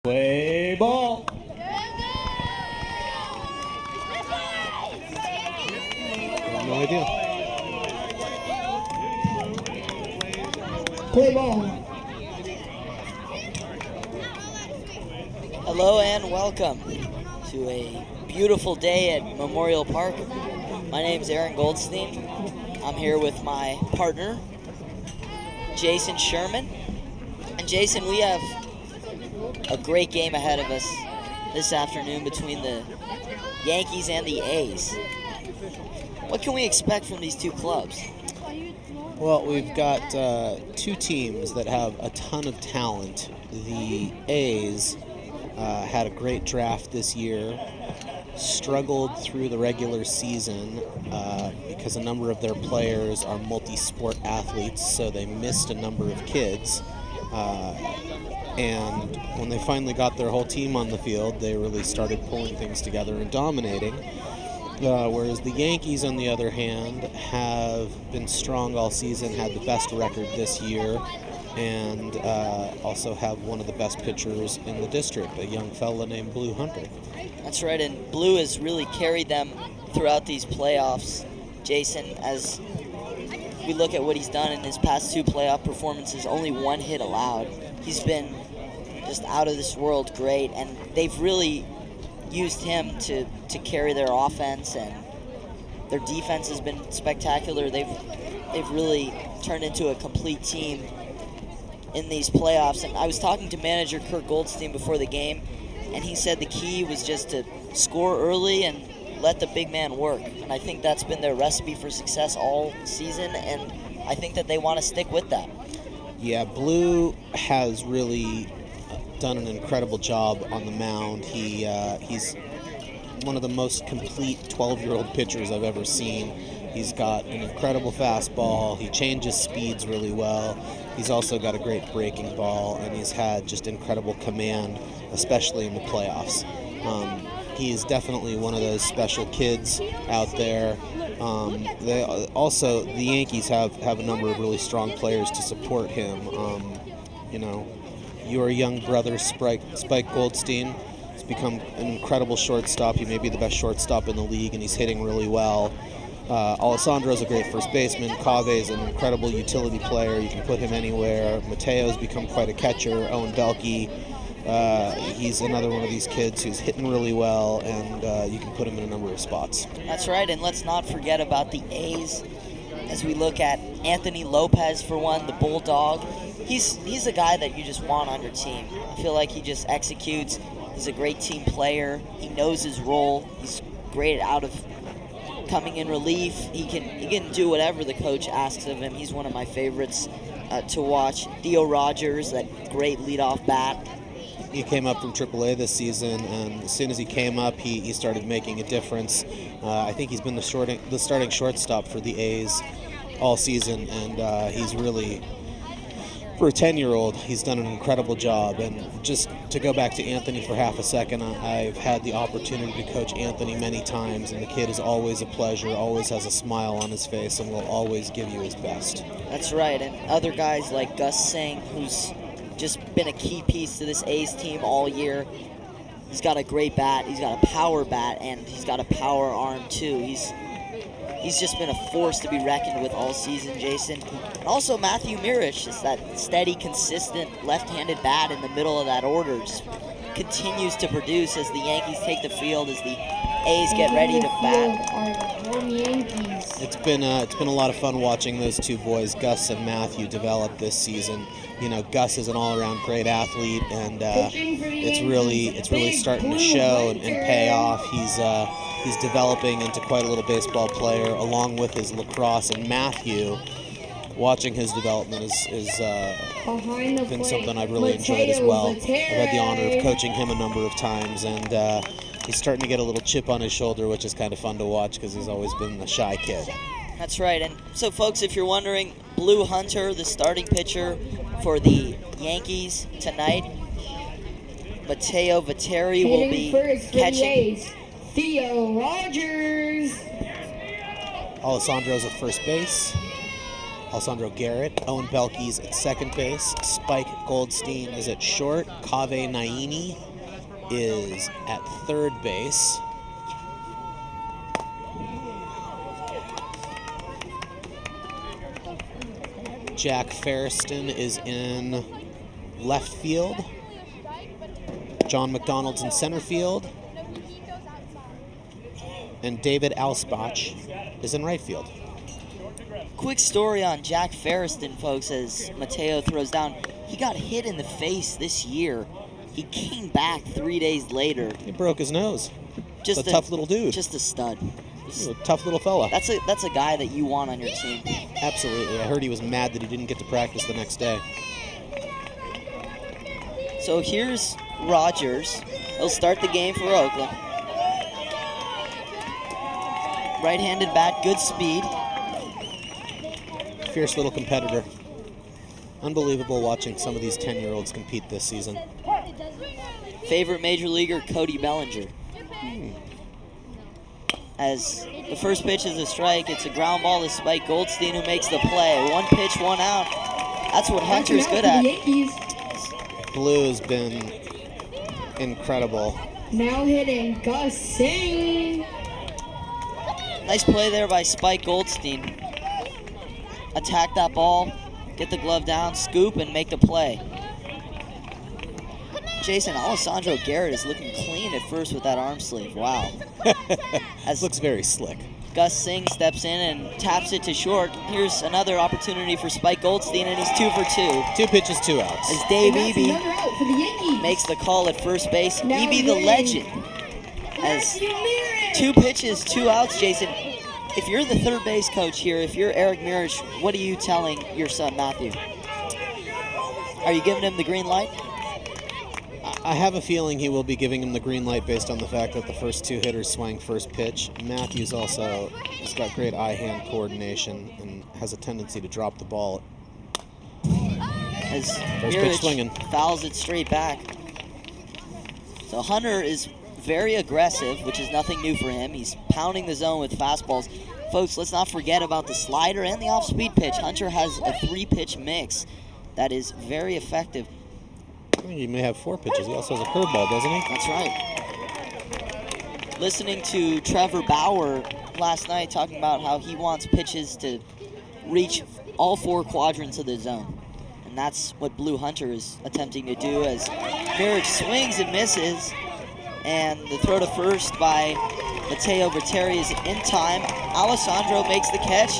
Play ball. No idea. Play ball. Hello and welcome to a beautiful day at Memorial Park. My name's Aaron Goldstein. I'm here with my partner, Jason Sherman. And Jason, we have a great game ahead of us this afternoon between the Yankees and the A's. What can we expect from these two clubs? Well, we've got two teams that have a ton of talent. The A's had a great draft this year, struggled through the regular season because a number of their players are multi-sport athletes, so they missed a number of kids. And when they finally got their whole team on the field, they really started pulling things together and dominating. Whereas the Yankees, on the other hand, have been strong all season, had the best record this year, and also have one of the best pitchers in the district, a young fella named Blue Hunter. That's right, and Blue has really carried them throughout these playoffs. Jason, as we look at what he's done in his past two playoff performances, only one hit allowed. He's been just out of this world great, and they've really used him to carry their offense, and their defense has been spectacular. They've really turned into a complete team in these playoffs. And I was talking to manager Kurt Goldstein before the game, and he said the key was just to score early and let the big man work. And I think that's been their recipe for success all season, and I think that they want to stick with that. Yeah, Blue has really done an incredible job on the mound. He's one of the most complete 12-year-old pitchers I've ever seen. He's got an incredible fastball. He changes speeds really well. He's also got a great breaking ball, and he's had just incredible command, especially in the playoffs. He's definitely one of those special kids out there. The Yankees have a number of really strong players to support him. Your young brother, Spike Goldstein, has become an incredible shortstop. He may be the best shortstop in the league, and he's hitting really well. Alessandro's a great first baseman. Kaveh is an incredible utility player. You can put him anywhere. Matteo's become quite a catcher. Owen Boelke, he's another one of these kids who's hitting really well, and you can put him in a number of spots. That's right, and let's not forget about the A's as we look at Anthony Lopez, for one, the Bulldog. He's a guy that you just want on your team. I feel like he just executes. He's a great team player. He knows his role. He's great out of coming in relief. He can do whatever the coach asks of him. He's one of my favorites to watch. Theo Rogers, that great leadoff bat. He came up from AAA this season, and as soon as he came up, he started making a difference. I think he's been the starting shortstop for the A's all season, and he's really, for a 10-year-old, he's done an incredible job. And just to go back to Anthony for half a second, I've had the opportunity to coach Anthony many times, and the kid is always a pleasure, always has a smile on his face, and will always give you his best. That's right, and other guys like Gus Singh, who's just been a key piece to this A's team all year. He's got a great bat, he's got a power bat, and he's got a power arm too. He's just been a force to be reckoned with all season, Jason. And also Mathew Mirich, is that steady, consistent left-handed bat in the middle of that order. Just continues to produce as the Yankees take the field, as the A's get ready to bat. It's been a lot of fun watching those two boys, Gus and Mathew, develop this season. Gus is an all-around great athlete, and it's really starting to show and pay off. He's developing into quite a little baseball player, along with his lacrosse. And Mathew, watching his development is been something I've really enjoyed as well. I've had the honor of coaching him a number of times, and he's starting to get a little chip on his shoulder, which is kind of fun to watch because he's always been a shy kid. That's right, and so folks, if you're wondering, Blue Hunter, the starting pitcher for the Yankees tonight. Matteo Vatere will be catching. Theo Rogers. Alessandro's at first base. Alessandro Garrett. Owen Boelke's at second base. Spike Goldstein is at short. Kaveh Naini is at third base. Jack Feresten is in left field. John Macdonald's in center field. And David Alspach is in right field. Quick story on Jack Feresten, folks, as Matteo throws down. He got hit in the face this year. He came back 3 days later. He broke his nose. Just a tough little dude. Just a stud. He's a tough little fella. That's a guy that you want on your team. Absolutely. I heard he was mad that he didn't get to practice the next day. So here's Rogers. He'll start the game for Oakland. Right-handed bat, good speed. Fierce little competitor. Unbelievable watching some of these 10-year-olds compete this season. Favorite major leaguer, Cody Bellinger. As the first pitch is a strike, it's a ground ball to Spike Goldstein, who makes the play. 1 pitch, 1 out. That's what Hunter's good at. Blue has been incredible. Now hitting Gus Singh. Nice play there by Spike Goldstein. Attack that ball, get the glove down, scoop, and make the play. Jason, Alessandro Garrett is looking clean at first with that arm sleeve. Wow. Looks very slick. Gus Singh steps in and taps it to short. Here's another opportunity for Spike Goldstein, and he's 2 for 2. 2 pitches, 2 outs. As Dave And that's Eby another out for the Yankees. makes the call at first base. Now Eby the hitting legend. As Mathew Mirich. 2 pitches, 2 outs, Jason. If you're the third base coach here, if you're Eric Mirich, what are you telling your son, Matthew? Are you giving him the green light? I have a feeling he will be giving him the green light based on the fact that the first 2 hitters swang first pitch. Matthew's also has got great eye-hand coordination and has a tendency to drop the ball. As First pitch swinging. Mirich fouls it straight back. So Hunter is very aggressive, which is nothing new for him. He's pounding the zone with fastballs. Folks, let's not forget about the slider and the off-speed pitch. Hunter has a 3-pitch mix that is very effective. I think he may have 4 pitches. He also has a curveball, doesn't he? That's right. Listening to Trevor Bauer last night talking about how he wants pitches to reach all 4 quadrants of the zone. And that's what Blue Hunter is attempting to do, as Mirich swings and misses. And the throw to first by Matteo Vatere is in time. Alessandro makes the catch.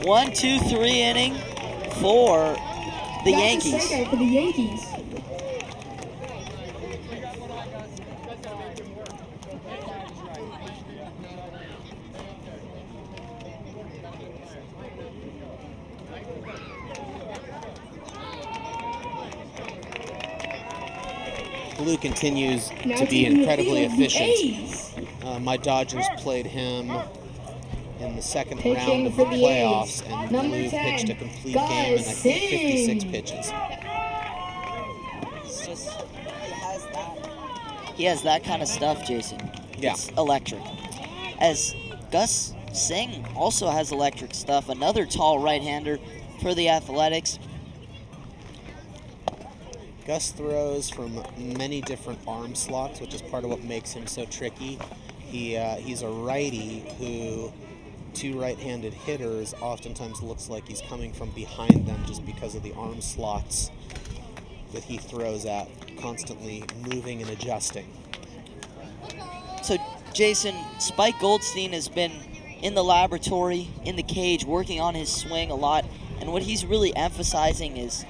1, 2, 3 inning for the Yankees. That's a strikeout for the Yankees. Blue continues Now to be taking the incredibly field, the efficient. A's. My Dodgers played him in the second Pitching round of the for the playoffs, A's. and Number Blue 10, pitched a complete Gus game in, I think, 56 Singh. pitches. It's just, he has that kind of stuff, Jason. Yeah. It's electric. As Gus Singh also has electric stuff, another tall right-hander for the Athletics. Gus throws from many different arm slots, which is part of what makes him so tricky. He's a righty who, to right-handed hitters, oftentimes looks like he's coming from behind them just because of the arm slots that he throws at, constantly moving and adjusting. So, Jason, Spike Goldstein has been in the laboratory, in the cage, working on his swing a lot, and what he's really emphasizing is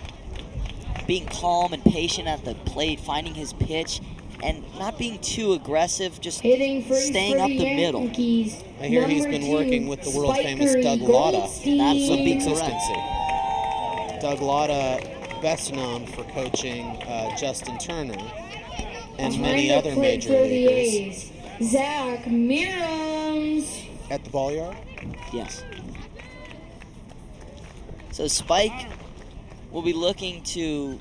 being calm and patient at the plate, finding his pitch, and not being too aggressive, just Hitting first staying for up the the middle. Yankees. I hear he's Number been 2, working with the world-famous Spiker Doug Latta. Goldstein. That's Some Absolutely consistency. Doug Latta, best known for coaching Justin Turner and Behind many the other plate major for the leaguers. A's, Zac Merims. At the ball yard? Yes. So Spike will be looking to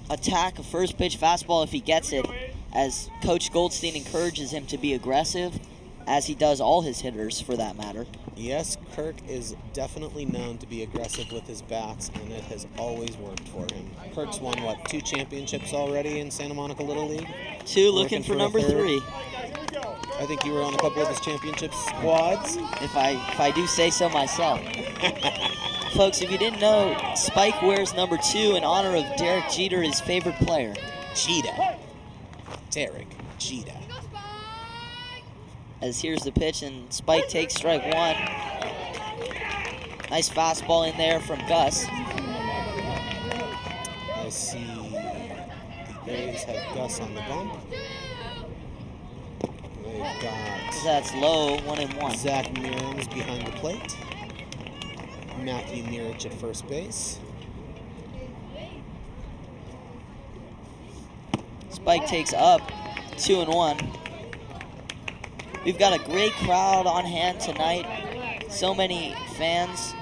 attack a first pitch fastball if he gets it, as Coach Goldstein encourages him to be aggressive. as he does all his hitters for that matter. Yes, Kirk is definitely known to be aggressive with his bats, and it has always worked for him. Kirk's won, what, 2 championships already in Santa Monica Little League? 2, looking for number 3. I think you were on a couple of his championship squads. If I do say so myself. Folks, if you didn't know, Spike wears number 2 in honor of Derek Jeter, his favorite player. Cheetah. Derek Jeter. As here's the pitch, and Spike takes strike 1. Nice fastball in there from Gus. I see the A's have Gus on the bump. They've got That's low, 1-1. Zac Merims behind the plate. Mathew Mirich at first base. Spike takes up, 2-1. We've got a great crowd on hand tonight. So many fans,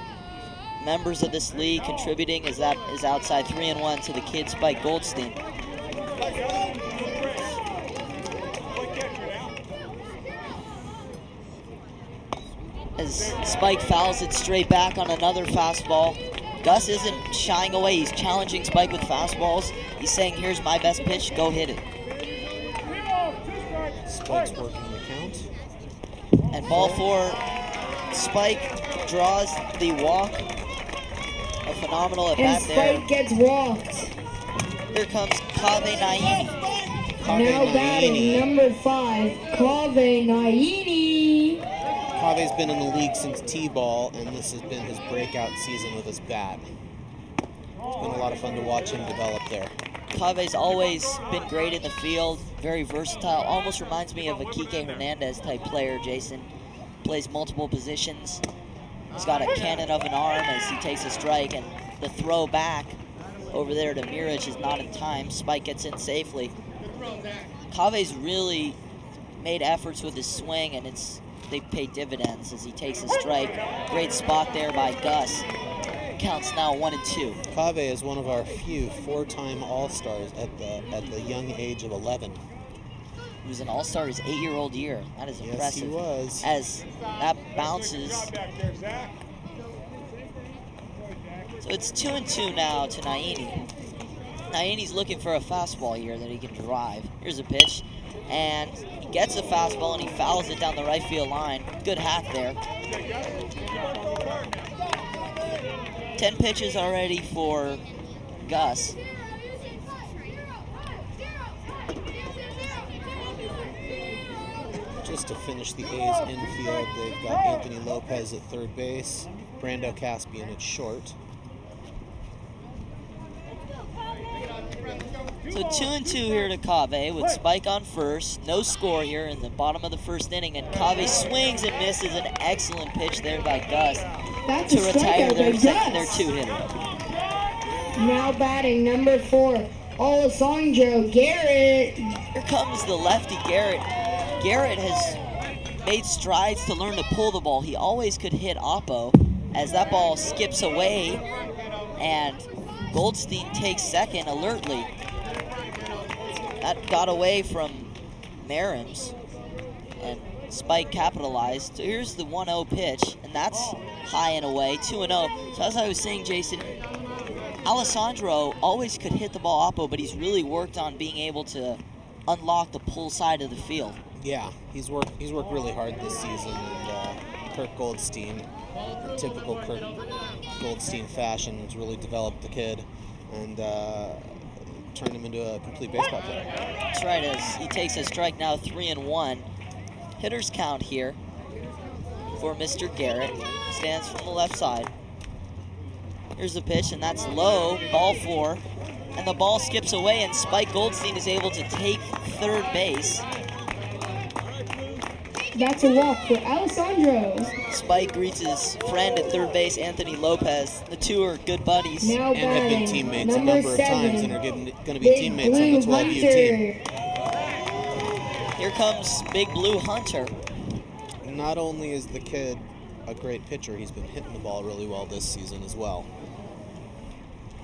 members of this league contributing as that is outside 3-1 to the kid Spike Goldstein. As Spike fouls it straight back on another fastball. Gus isn't shying away. He's challenging Spike with fastballs. He's saying, here's my best pitch, go hit it. Spike's working the count. And ball 4, Spike draws the walk. A phenomenal at bat there. And Spike gets walked. Here comes Kaveh Naini. Now batting number 5, Kaveh Naini. Kaveh's been in the league since T-ball, and this has been his breakout season with his bat. It's been a lot of fun to watch him develop there. Kaveh's always been great in the field, very versatile. Almost reminds me of a Kike Hernandez type player, Jason. Plays multiple positions. He's got a cannon of an arm as he takes a strike, and the throw back over there to Mirich is not in time. Spike gets in safely. Kaveh's really made efforts with his swing, and they pay dividends as he takes a strike. Great spot there by Gus. Counts now 1-2. Kaveh is one of our few 4-time All-Stars at the young age of 11. He was an All-Star his 8-year-old year. That is impressive. Yes, he was. As that bounces. So it's 2-2 now to Naini. Naini's looking for a fastball here that he can drive. Here's a pitch. And he gets a fastball and he fouls it down the right field line. Good hack there. 10 pitches already for Gus. Just to finish the A's infield, they've got Anthony Lopez at third base, Brando Caspian at short. So 2-2 here to Kaveh with Spike on first. No score here in the bottom of the first inning, and Kaveh swings and misses an excellent pitch there by Gus That's to a retire strikeout their by their Gus. 2-hitter. Now batting number 4, Alessandro Garrett. Here comes the lefty Garrett. Garrett has made strides to learn to pull the ball. He always could hit Oppo as that ball skips away, and Goldstein takes second alertly. That got away from Merims, and Spike capitalized. So here's the 1-0 pitch, and that's high and away, 2-0. So as I was saying, Jason, Alessandro always could hit the ball oppo, but he's really worked on being able to unlock the pull side of the field. Yeah, he's worked really hard this season, and Kirk Goldstein, in typical Kirk Goldstein fashion, has really developed the kid and turned him into a complete baseball player. That's right, as he takes a strike now, 3-1. Hitters count here for Mr. Garrett. Stands from the left side. Here's the pitch, and that's low, ball 4. And the ball skips away, and Spike Goldstein is able to take third base. That's a walk for Alessandro. Spike greets his friend at third base, Anthony Lopez. The two are good buddies. Now And have been batting teammates a number number of 7, times and are going to be Big teammates on the Blue 12U Hunter. team. Here comes Big Blue Hunter. Not only is the kid a great pitcher, he's been hitting the ball really well this season as well.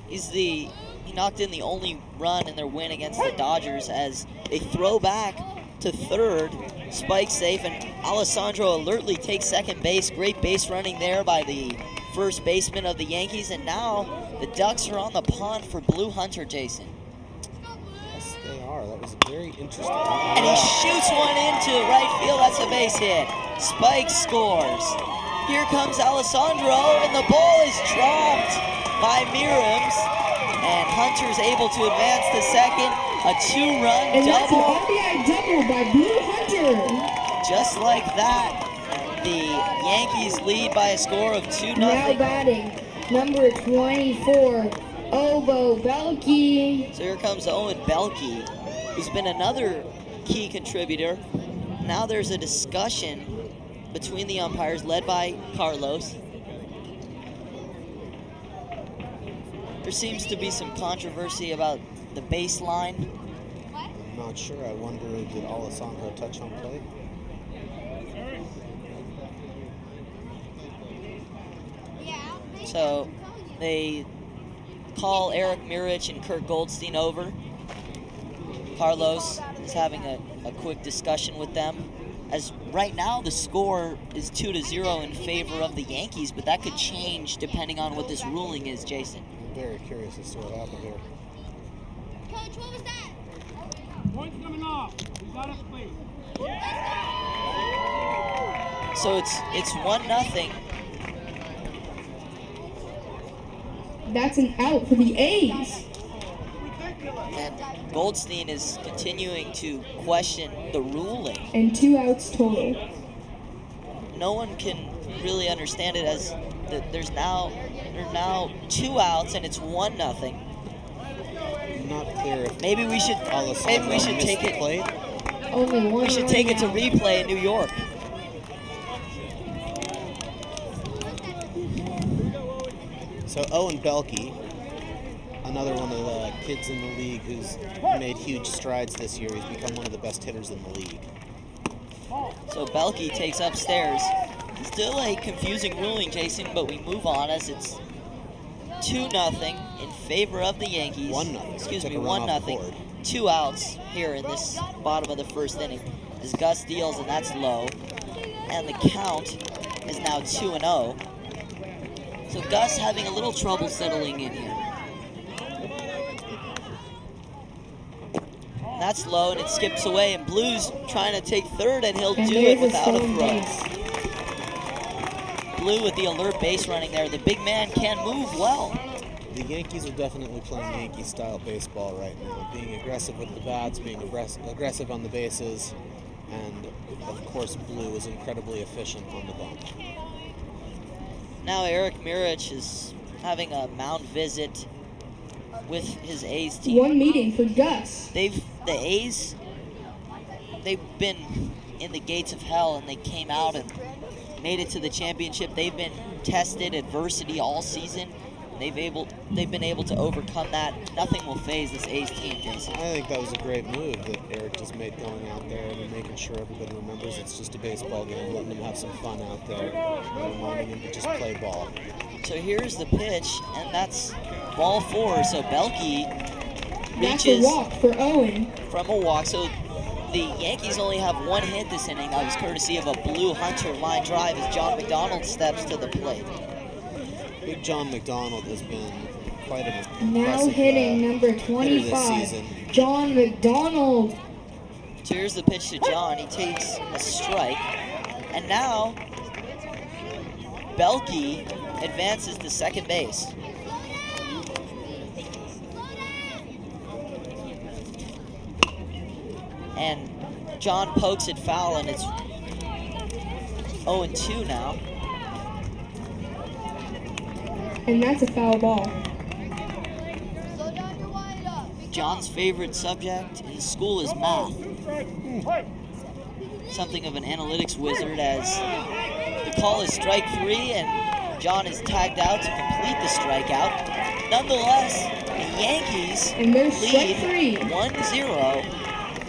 He knocked in the only run in their win against the Dodgers as they throw back to third. spike safe, and Alessandro alertly takes second base. Great base running there by the first baseman of the Yankees, and now the Ducks are on the pond for Blue Hunter, Jason. Yes, they are. That was very interesting. And he shoots one into right field. That's a base hit. Spike scores. Here comes Alessandro, and the ball is dropped by Merims. And Hunter's able to advance to second. A 2-run And that's an double. RBI double by Blue Hunter. Just like that, the Yankees lead by a score of 2-0. Now batting, number 24, Owen Boelke. So here comes Owen Boelke, who's been another key contributor. Now there's a discussion between the umpires led by Carlos. There seems to be some controversy about the baseline. I'm not sure. I wonder, did Alessandro touch home plate? So they call Eric Mirich and Kurt Goldstein over. Carlos is having a quick discussion with them. As right now the score is 2-0 in favor of the Yankees, but that could change depending on what this ruling is, Jason. I'm very curious as to what happened here. Coach, what was that? Point's coming off. He's out of place. So it's 1-0. That's an out for the A's. And Goldstein is continuing to question the ruling. And 2 outs total. No one can really understand it, as there's now 2 outs and it's 1-0. Not clear if Maybe we should Alessandro take missed the it. plate. Only one. We should take it to run out. replay in New York. So Owen Boelke, another one of the kids in the league who's made huge strides this year. He's become one of the best hitters in the league. So Boelke takes upstairs. Still a confusing ruling, Jason, but we move on as it's 2-0 in favor of the Yankees. 1-0. Excuse Took me, a run off the 1-0. board. 2 outs here in this bottom of the first inning as Gus deals, and that's low. And the count is now 2-0. So Gus having a little trouble settling in here. And that's low, and it skips away, and Blue's trying to take third, and he'll And do it there's without a stolen throw. base. Blue with the alert base running there. The big man can move well. The Yankees are definitely playing Yankee-style baseball right now, being aggressive with the bats, being aggressive on the bases, and of course Blue is incredibly efficient on the bump. Now Eric Mirich is having a mound visit with his A's team. One meeting for Gus. The A's, they've been in the gates of hell, and they came out and made it to the championship. They've been tested adversity all season. They've been able to overcome that. Nothing will phase this A's team, Jason. I think that was a great move that Eric just made, going out there and making sure everybody remembers it's just a baseball game, letting them have some fun out there, and reminding them to just play ball. So here's the pitch, and that's ball 4. So Boelke That's a reaches walk for Owen. from a walk. So the Yankees only have 1 hit this inning. That was courtesy of a Blue Hunter line drive as John Macdonald steps to the plate. Big John Macdonald has been quite an Now impressive hitting number hitter this 25, season. John McDonald. So here's the pitch to John. He takes a strike. And now Boelke advances to second base. And John pokes it foul, and it's 0-2 now. And that's a foul ball. John's favorite subject in school is math. Something of an analytics wizard, as the call is strike 3, and John is tagged out to complete the strikeout. Nonetheless, the Yankees And there's strike lead 3. 1-0.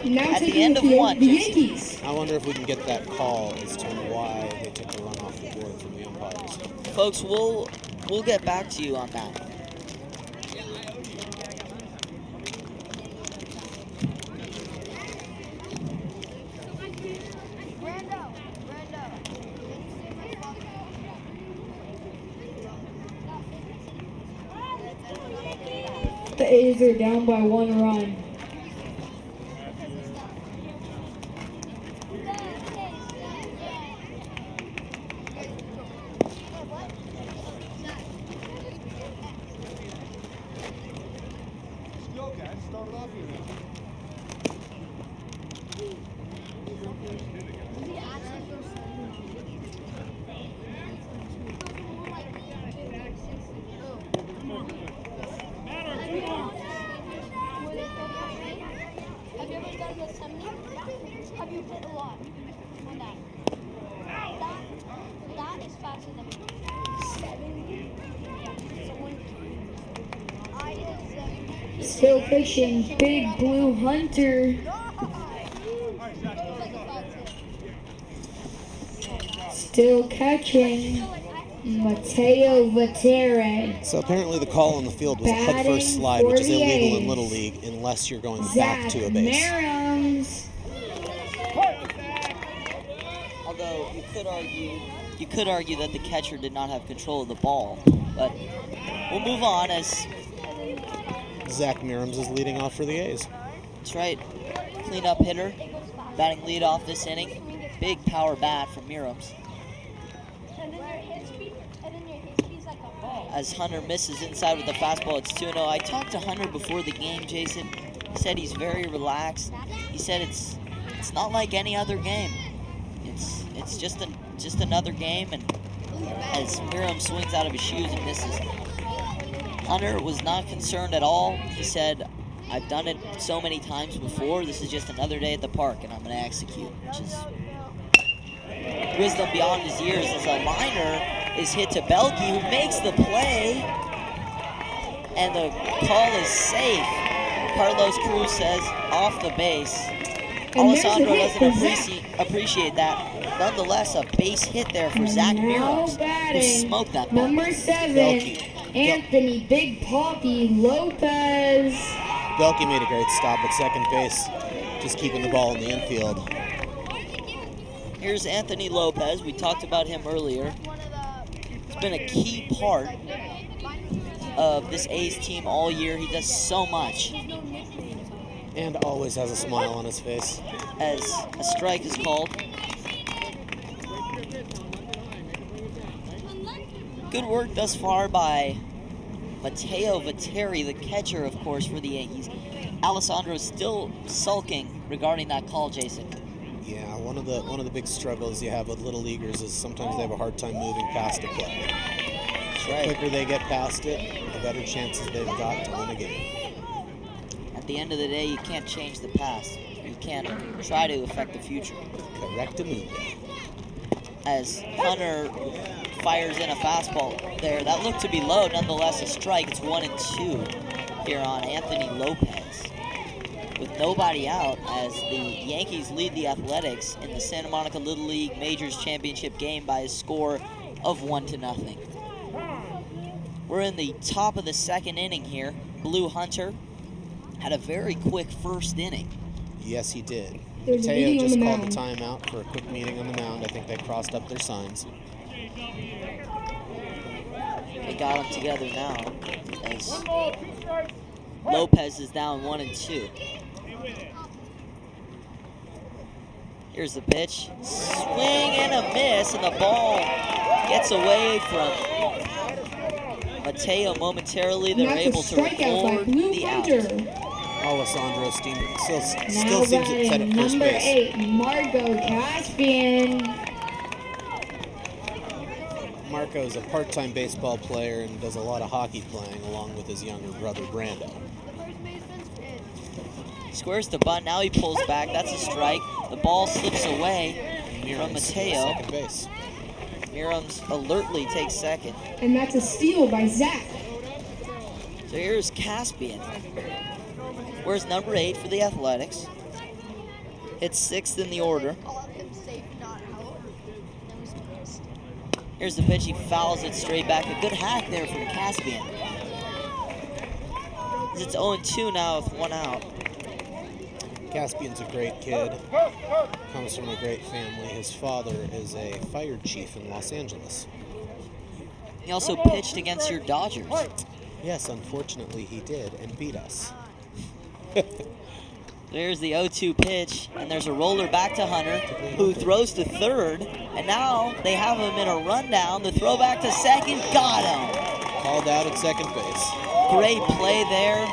Now At the taking end the of field, one, the Jason. Yankees. I wonder if we can get that call as to why they took the run off the board from the umpires. Folks, we'll get back to you on that. A's are down by 1 run. Have you hit a lot on that? That is faster than me. 7. Still pitching, Big Blue Hunter. Still catching, Matteo Vatere. So apparently the call on the field was a head Batting first slide, which is for the illegal in A's. Little League unless you're going back Zac to a base. Merims. Although you could argue that the catcher did not have control of the ball, but we'll move on as Zac Merims is leading off for the A's. that's right. Cleanup hitter, batting lead off this inning. Big power bat from Merims. And then your hit speed's like a ball. As Hunter misses inside with the fastball, it's 2-0. I talked to Hunter before the game, Jason. He said he's very relaxed. He said it's not like any other game. It's just another game, and as Merims swings out of his shoes and misses. Hunter was not concerned at all. He said, I've done it so many times before. This is just another day at the park, and I'm going to execute, which is wisdom beyond his years. As a liner is hit to Boelke, who makes the play, and the call is safe. Carlos Cruz says off the base. Alessandro doesn't appreciate that. Nonetheless, a base hit there for Zac Merims, who smoked that ball. Number 7, Boelke. Anthony Big Poppy Lopez. Boelke made a great stop at second base, just keeping the ball in the infield. Here's Anthony Lopez. We talked about him earlier. He's been a key part of this A's team all year. He does so much. And always has a smile on his face. As a strike is called. Good work thus far by Matteo Vatere, the catcher, of course, for the Yankees. Alessandro is still sulking regarding that call, Jason. Yeah, one of the big struggles you have with little leaguers is sometimes they have a hard time moving past a play. That's The right. quicker they get past it, the better chances they've got to win a game. At the end of the day, you can't change the past. You can't try to affect the future. Correct a move. As Hunter fires in a fastball there. That looked to be low, nonetheless a strike. It's 1-2 here on Anthony Lopez. With nobody out, as the Yankees lead the Athletics in the Santa Monica Little League Majors Championship game by a score of 1-0. We're in the top of the second inning here. Blue Hunter had a very quick first inning. Yes, he did. There's a Mateo meeting on just the called mound. the timeout for a quick meeting on the mound. I think they crossed up their signs. They got them together now as Lopez is down 1-2. Here's the pitch. Swing and a miss, and the ball gets away from Mateo momentarily. They're That's able a to strikeout by record Blue the out. Hunter. Alessandro still Now seems upset at batting first number base. 8, Marco Caspian. Marco's a part-time baseball player and does a lot of hockey playing along with his younger brother Brando. Squares the bunt. Now he pulls back. That's a strike. The ball slips away from Merims Mateo. second base. Merims alertly takes second. And that's a steal by Zac. So here's Caspian. Where's number 8 for the Athletics? Hits 6th in the order. Here's the pitch. He fouls it straight back. A good hack there from Caspian. It's 0-2 now with 1 out. Caspian's a great kid. Comes from a great family. His father is a fire chief in Los Angeles. He also pitched against your Dodgers. Yes, unfortunately he did, and beat us. There's the 0-2 pitch, and there's a roller back to Hunter, who throws to third, and now they have him in a rundown. The throw back to second, got him. Called out at second base. Great play there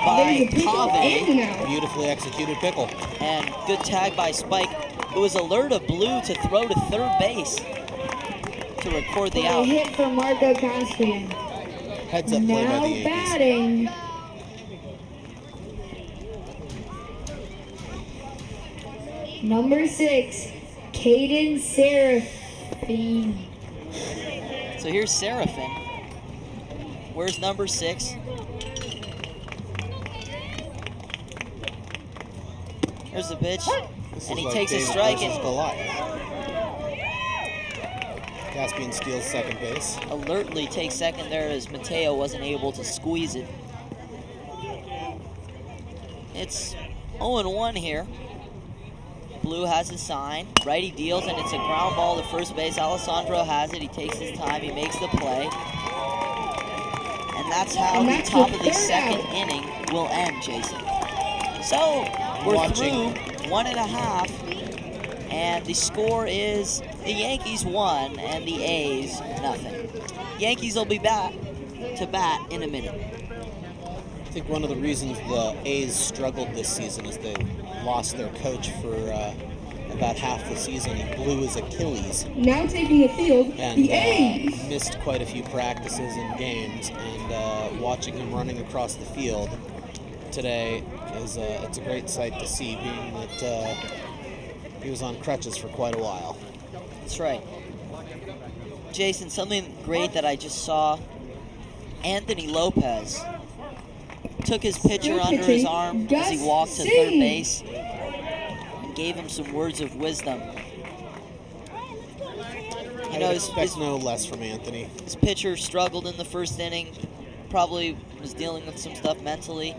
by Kaveh. Beautifully executed pickle. And good tag by Spike, who was alert of Blue to throw to third base to record the out. A hit for Marco Caspian. Heads up play by the Yankees. Batting. Number 6, Kadyn Seraphine. So here's Seraphine. Where's number 6? Here's the pitch, and he takes a strike. Caspian steals second base. Alertly takes second there as Matteo wasn't able to squeeze it. It's 0-1 here. Blue has his sign. Righty deals, and it's a ground ball to first base. Alessandro has it. He takes his time. He makes the play. And that's how the top of the second inning will end, Jason. So we're through 1.5, and the score is the Yankees 1 and the A's nothing. Yankees will be back to bat in a minute. I think one of the reasons the A's struggled this season is they lost their coach for about half the season. He blew his Achilles. Now taking the field, and the A's. Missed quite a few practices and games, and watching him running across the field today is it's a great sight to see, being that he was on crutches for quite a while. That's right. Jason, something great that I just saw, Anthony Lopez took his pitcher under his arm as he walked to third base and gave him some words of wisdom. You know, expect no less from Anthony. His pitcher struggled in the first inning, probably was dealing with some stuff mentally.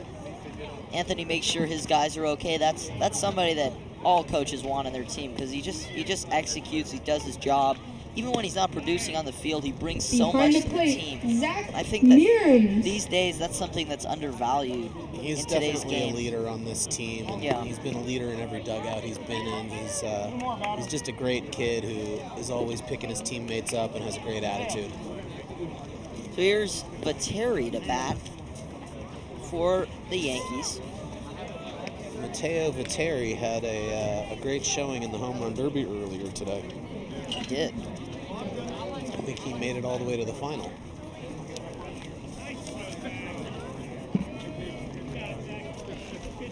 Anthony makes sure his guys are okay. That's somebody that all coaches want on their team, because he just executes, he does his job. Even when he's not producing on the field, he brings so much to the team. Zac I think that Merims. these days, that's something that's undervalued He's in today's definitely game. a leader on this team. And Yeah. He's been a leader in every dugout he's been in. He's just a great kid who is always picking his teammates up and has a great attitude. So here's Vatere to bat for the Yankees. Matteo Vatere had a great showing in the home run derby earlier today. He did. I think he made it all the way to the final.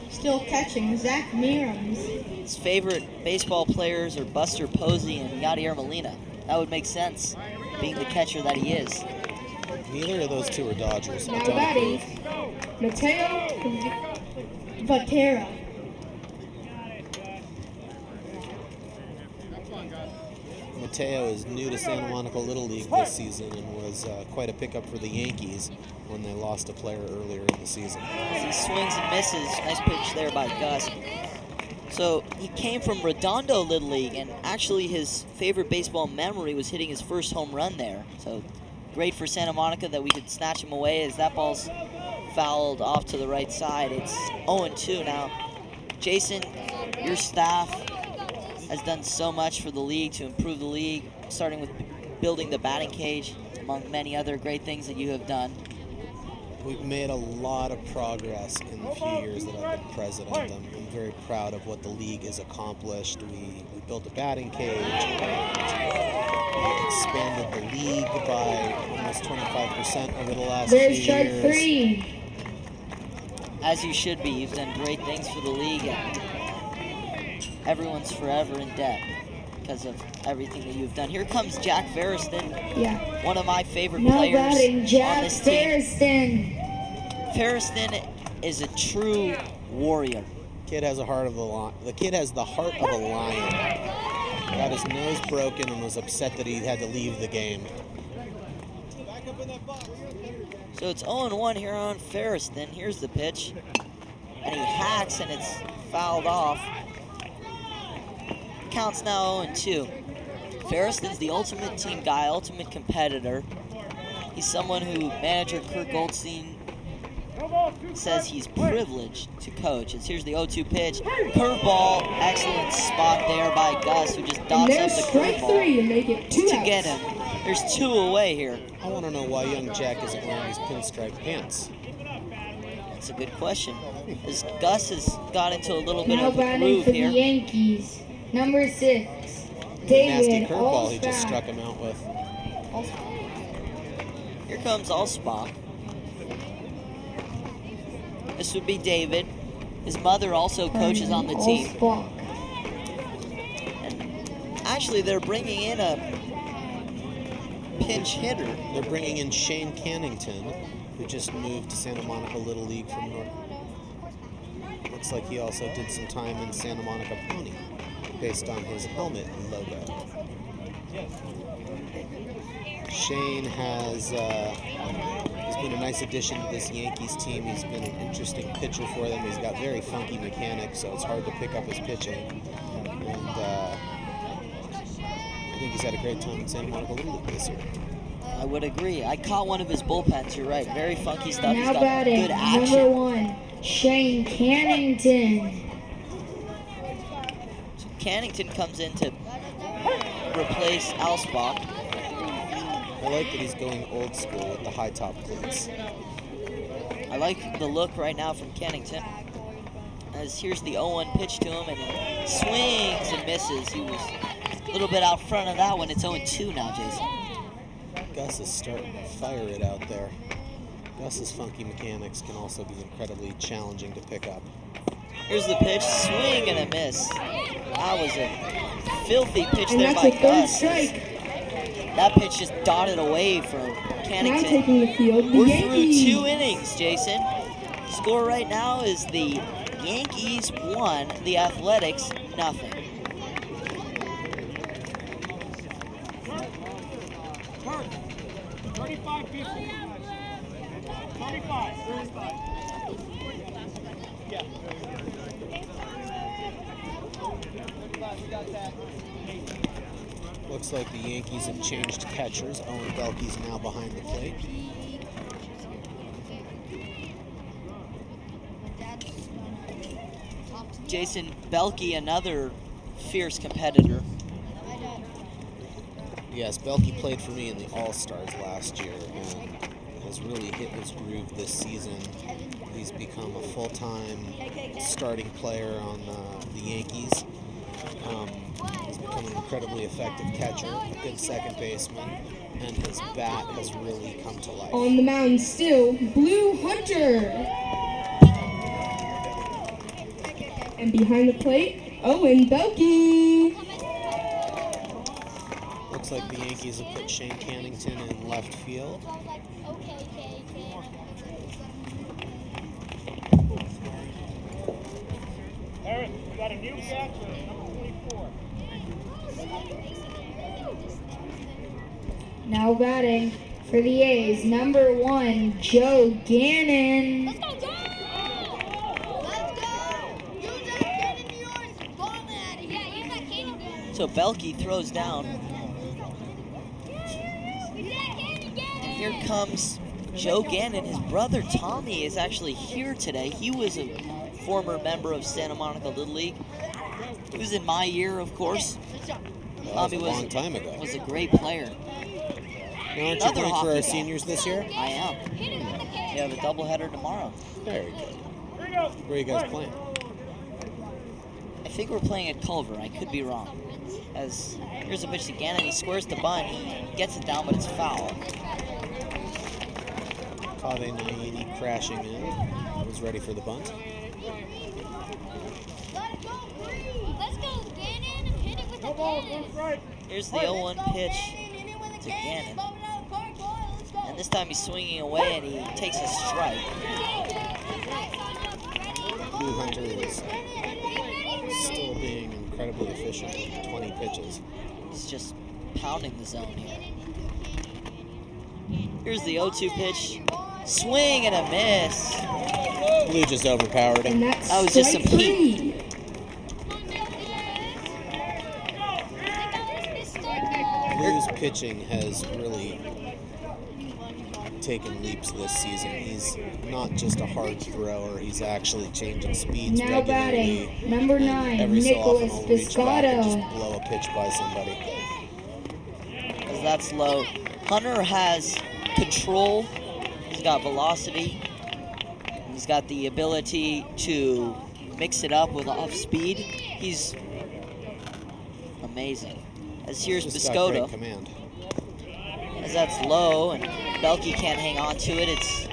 Still catching, Zac Merims. His favorite baseball players are Buster Posey and Yadier Molina. That would make sense, being the catcher that he is. Neither of those two are Dodgers. Now batting, Matteo Vatere. Matteo is new to Santa Monica Little League this season and was quite a pickup for the Yankees when they lost a player earlier in the season. As he swings and misses, nice pitch there by Gus. So he came from Redondo Little League, and actually his favorite baseball memory was hitting his first home run there. So great for Santa Monica that we could snatch him away, as that ball's fouled off to the right side. It's 0-2 now. Jason, your staff has done so much for the league to improve the league, starting with building the batting cage, among many other great things that you have done. We've made a lot of progress in the few years that I've been president. I'm very proud of what the league has accomplished. We built a batting cage. We expanded the league by almost 25% over the last few There's years. strike 3. As you should be. You've done great things for the league, and everyone's forever in debt because of everything that you've done. Here comes Jack Feresten, one of my favorite Now players batting, Jack on this team. Feresten. Feresten is a true warrior. Kid has a heart of a lion. The kid has the heart of a lion. Got his nose broken and was upset that he had to leave the game. So it's 0-1 here on Feresten. Here's the pitch, and he hacks, and it's fouled off. Counts now 0-2. Feresten's the ultimate team guy, ultimate competitor. He's someone who manager Kurt Goldstein says he's privileged to coach. And here's the 0-2 pitch. Curveball, excellent spot there by Gus, who just dots up the curveball to make it 2 to outs. get him. There's 2 away here. I want to know why young Jack isn't wearing his pinstripe pants. That's a good question. As Gus has got into a little bit Now of a batting groove for the here. Yankees, number 6, Nasty David curveball he just Allspack. struck him out with. Here comes Allspack. This would be David. His mother also coaches on the team. Allspack. Actually, they're bringing in a pinch hitter. They're bringing in Shane Cannington, who just moved to Santa Monica Little League from North. Looks like he also did some time in Santa Monica Pony, based on his helmet logo. Shane has he's been a nice addition to this Yankees team. He's been an interesting pitcher for them. He's got very funky mechanics, so it's hard to pick up his pitching. And I think he's had a great time in Santa Monica Little League this year. I would agree. I caught one of his bullpens. You're right. Very funky stuff. He's Now got batting, good number action. 1, Shane Cannington. So Cannington comes in to replace Allspack. I like that he's going old school with the high top cleats. I like the look right now from Cannington. As here's the 0-1 pitch to him, and he swings and misses. He was a little bit out front of that one. It's 0-2 now, Jason. Gus is starting to fire it out there. Gus's funky mechanics can also be incredibly challenging to pick up. Here's the pitch, swing and a miss. That was a filthy pitch And there that's by a third Gus. strike. That pitch just dotted away from Now Cannington. taking the field, the We're Yankees. through 2 innings, Jason. Score right now is the Yankees 1, the Athletics 0. Looks like the Yankees have changed catchers. Owen Boelke's now behind the plate. Jason Boelke, another fierce competitor. Yes, Boelke played for me in the All-Stars last year and has really hit his groove this season. He's become a full-time starting player on the Yankees. He's become an incredibly effective catcher, a good second baseman, and his bat has really come to life. On the mound still, Blue Hunter. And behind the plate, Owen Boelke. Looks like the Yankees have put Shane Cannington in left field. Harris, you got a new catcher, number 24. Now batting for the A's, number 1, Joe Gannon. Let's go, Joe! Let's go! Use that cannon of yours! Ball out of here! Yeah, use that cannon again! So Boelke throws down. And here comes Joe Gannon. His brother Tommy is actually here today. He was a former member of Santa Monica Little League. He was in my year, of course. That was Tommy a long time ago. was a great player. Now, aren't you Another playing for hockey our guy. seniors this year? I am. We have a doubleheader tomorrow. Very good. Where are you guys playing? I think we're playing at Culver. I could be wrong. As here's a pitch to Gannon. He squares the bunt. He gets it down, but it's foul. Kaveh Naini crashing in. Was ready for the bunt. Let's go, Gannon! Hit it with the Gannon! Here's the 0-1 pitch to Gannon. And this time he's swinging away and he takes a strike. Blue Hunter is still being incredibly efficient with 20 pitches. He's just pounding the zone here. Here's the 0-2 pitch. Swing and a miss. Blue just overpowered And him. that's That was just strike some heat. 3. Blue's pitching has really taken leaps this season. He's not just a hard thrower, he's actually changing speeds Now regularly. batting, number and 9, every so often Nicolas he'll reach back and just Biscotto. blow a pitch by somebody. As that's low. Hunter has control, he's got velocity, he's got the ability to mix it up with off speed. He's amazing. As here's Just got great Biscotto. command. As that's low and Boelke can't hang on to it, it's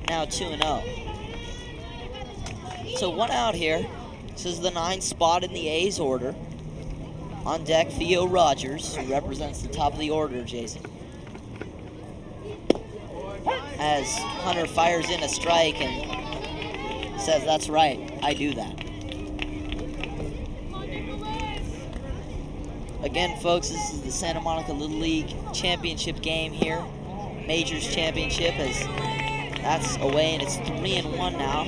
now 2-0. So 1 out here. This is the 9th spot in the A's order. On deck, Theo Rogers, who represents the top of the order, Jason. As Hunter fires in a strike and says, "That's right, I do that." Again, folks, this is the Santa Monica Little League Championship game here. Majors Championship, as that's away, and it's 3-1 now.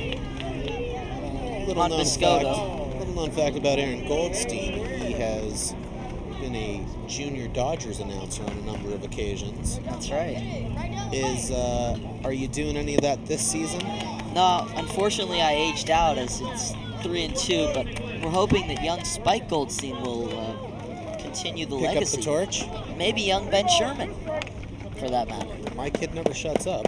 On Biscotto. Little known fact about Aaron Goldstein, he has been a junior Dodgers announcer on a number of occasions. That's right. Are you doing any of that this season? No, unfortunately, I aged out as it's 3-2, but we're hoping that young Spike Goldstein will continue the Pick legacy. up the torch? Maybe young Ben Sherman, for that matter. My kid never shuts up.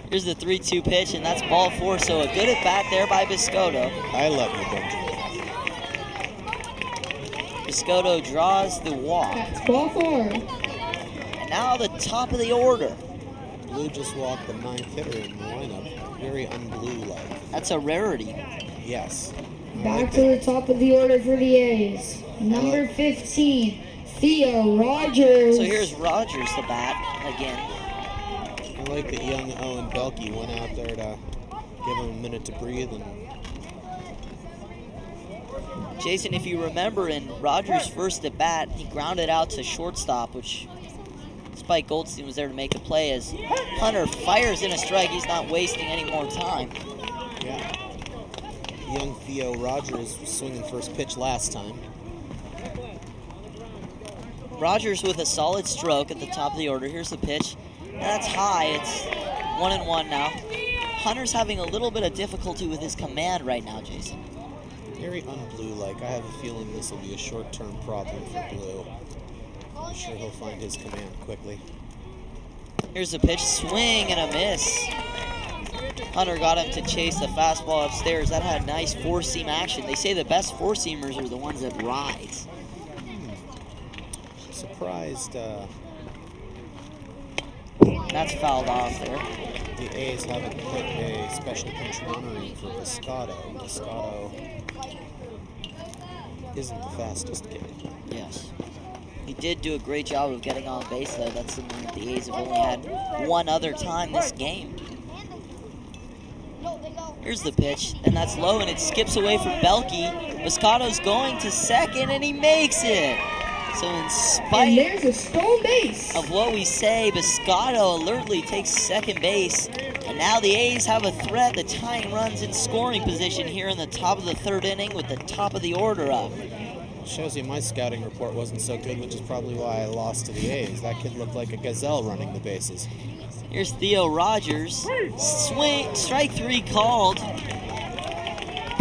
Here's the 3-2 pitch, and that's ball 4, so a good at bat there by Biscotto. I love you, Benjamin. Biscotto draws the walk. That's ball 4. And now the top of the order. Blue just walked the 9th hitter in the lineup. Very unblue-like. That's a rarity. Yes. I Back like to it. the top of the order for the A's. Number 15, Theo Rogers. So here's Rogers, the bat, again. I like that young Owen Boelke went out there to give him a minute to breathe. And Jason, if you remember in Rogers' first at bat, he grounded out to shortstop, which Spike Goldstein was there to make the play. As Hunter fires in a strike, he's not wasting any more time. yeah, young Theo Rogers was swinging first pitch last time. Rogers with a solid stroke at the top of the order. Here's the pitch. That's high. It's 1-1 now. Hunter's having a little bit of difficulty with his command right now, Jason. Very unblue-like. I have a feeling this will be a short-term problem for Blue. I'm sure he'll find his command quickly. Here's the pitch. Swing and a miss. Hunter got him to chase the fastball upstairs. That had nice four-seam action. They say the best four-seamers are the ones that rise. Surprised That's fouled off there. the A's haven't put a special pinch runner in for Biscotto. Biscotto isn't the fastest kid. Yes. He did do a great job of getting on base, though. That's something that the A's have only had one other time this game. Here's the pitch, and that's low, and it skips away from Boelke. Biscotto's going to second, and he makes it. So in And spite there's a stolen base. of what we say, Biscotto alertly takes second base. And now the A's have a threat. The tying runs in scoring position here in the top of the 3rd inning with the top of the order up. Shows you my scouting report wasn't so good, which is probably why I lost to the A's. That kid looked like a gazelle running the bases. Here's Theo Rogers. Swing, strike 3 called.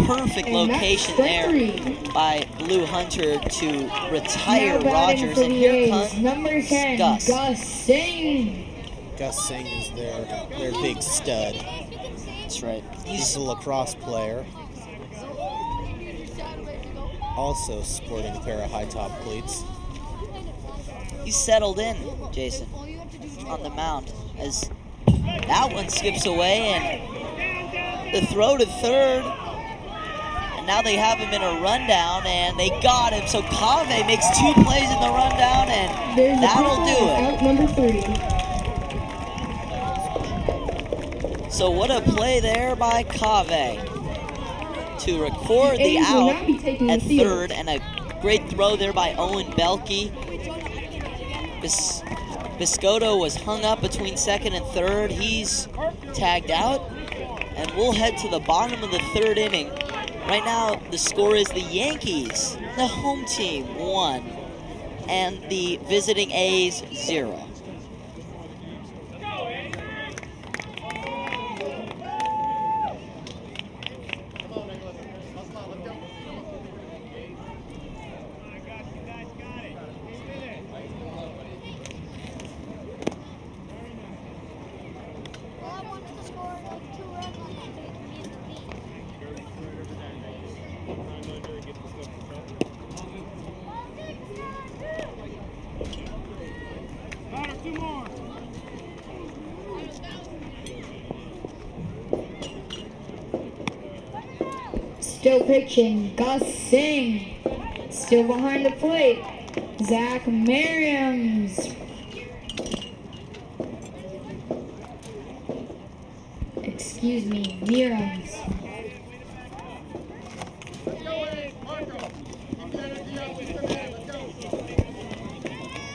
Perfect And that's location strike there 3. by Blue Hunter to retire Now batting Rogers. for And the here A's, comes number 10, Gus. Gus Singh. Gus Singh is their big stud. That's right. He's a lacrosse player. Also sporting a pair of high-top cleats. He's settled in, Jason, on the mound. As that one skips away, and the throw to third. And now they have him in a rundown, and they got him. So Kaveh makes 2 plays in the rundown, and There's that'll do it. out number 3. So what a play there by Kaveh to record the A's will out not be taking at the field. 3rd, and a great throw there by Owen Boelke. Biscotto was hung up between 2nd and 3rd. He's tagged out, and we'll head to the bottom of the 3rd inning. Right now, the score is the Yankees, the home team, 1, and the visiting A's 0. Still pitching, Gus Singh. Still behind the plate, Zac Merims. Excuse me, Merims.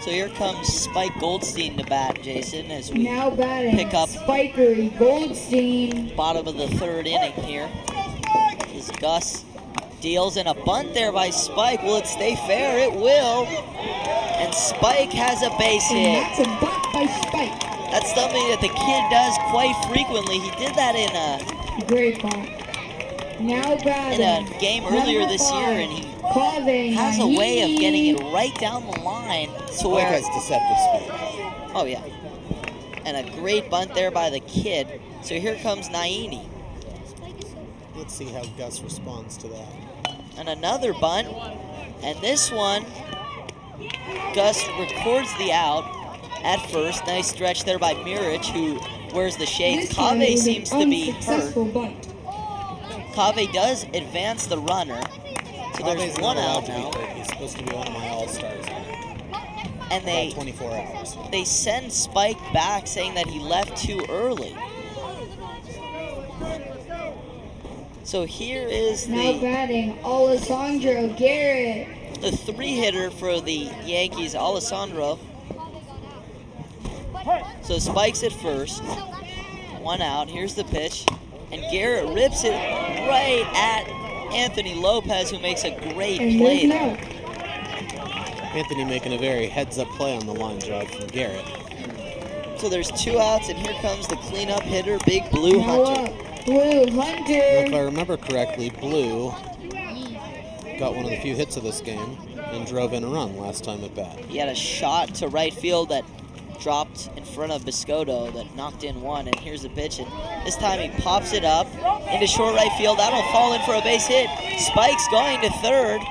So here comes Spike Goldstein to bat, Jason, as we Now batting, pick up Spikery Goldstein. bottom of the 3rd inning here. As Gus deals in a bunt there by Spike. Will it stay fair? It will. And Spike has a base And hit. that's a bunt by Spike. That's something that the kid does quite frequently. He did that in Great bunt. Now batting, a game earlier this year, and he Kaveh has a way of Naini. getting it right down the line to Spike where... has deceptive speed. Oh, yeah. And a great bunt there by the kid. So here comes Naini. Let's see how Gus responds to that. And another bunt. And this one, Gus records the out at first. Nice stretch there by Mirich, who wears the shades. This one Kaveh was an seems to be hurt. unsuccessful bunt. Kaveh does advance the runner. So there's Kave's one not allowed out to be now. hurt. He's supposed to be one of my all-stars in And about 24 hours. they send Spike back saying that he left too early. So here is Now the batting, Alessandro Garrett. 3-hitter for the Yankees, Alessandro. So Spike's at first. One out. Here's the pitch. And Garrett rips it right at Anthony Lopez, who makes a great And play there's there. no. Anthony making a very heads-up play on the line drive from Garrett. So there's 2 outs, and here comes the cleanup hitter, Big Blue Now Hunter. up, Blue Now, if I Hunter. remember correctly, Blue got one of the few hits of this game and drove in a run last time at bat. He had a shot to right field that dropped in front of Biscotto that knocked in one, and here's the pitch, and this time he pops it up into short right field. That'll fall in for a base hit. Spike's going to third,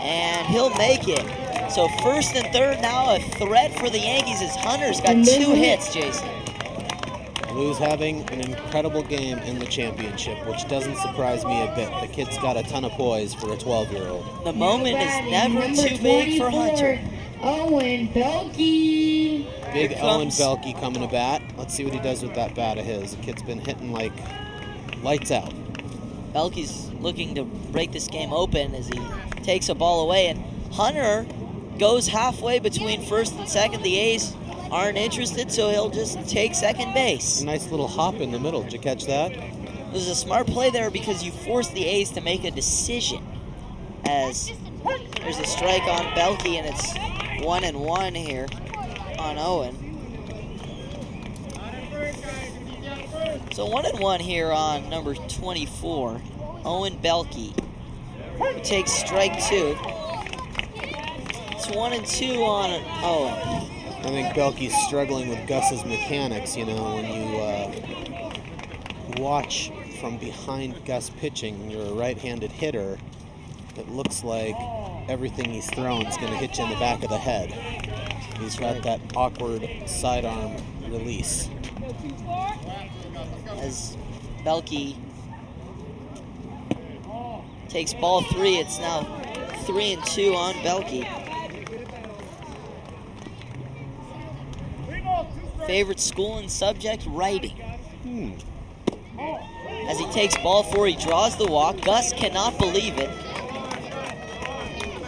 and he'll make it. So first and third now a threat for the Yankees as Hunter's got And then 2 we- hits, Jason. Blue's having an incredible game in the championship, which doesn't surprise me a bit. The kid's got a ton of poise for a 12-year-old. The moment Now is batting, never number too big for 24, Hunter. Owen Boelke. Big Here Owen comes- Boelke coming to bat. Let's see what he does with that bat of his. The kid's been hitting like lights out. Belke's looking to break this game open as he takes a ball away, and Hunter goes halfway between first and second. The A's aren't interested, so he'll just take second base. A nice little hop in the middle. Did you catch that? It was a smart play there because you force the A's to make a decision. As there's a strike on Boelke, and it's 1-1 here on Owen. So 1-1 here on number 24, Owen Boelke, who takes strike 2. It's 1-2 on Owen. I think Boelke's struggling with Gus's mechanics. You know, when you watch from behind Gus pitching, and you're a right-handed hitter, it looks like everything he's throwing is going to hit you in the back of the head. He's got that awkward sidearm release. As Boelke takes ball 3, it's now 3-2 on Boelke. Favorite school and subject, writing. As he takes ball 4, he draws the walk. Gus cannot believe it.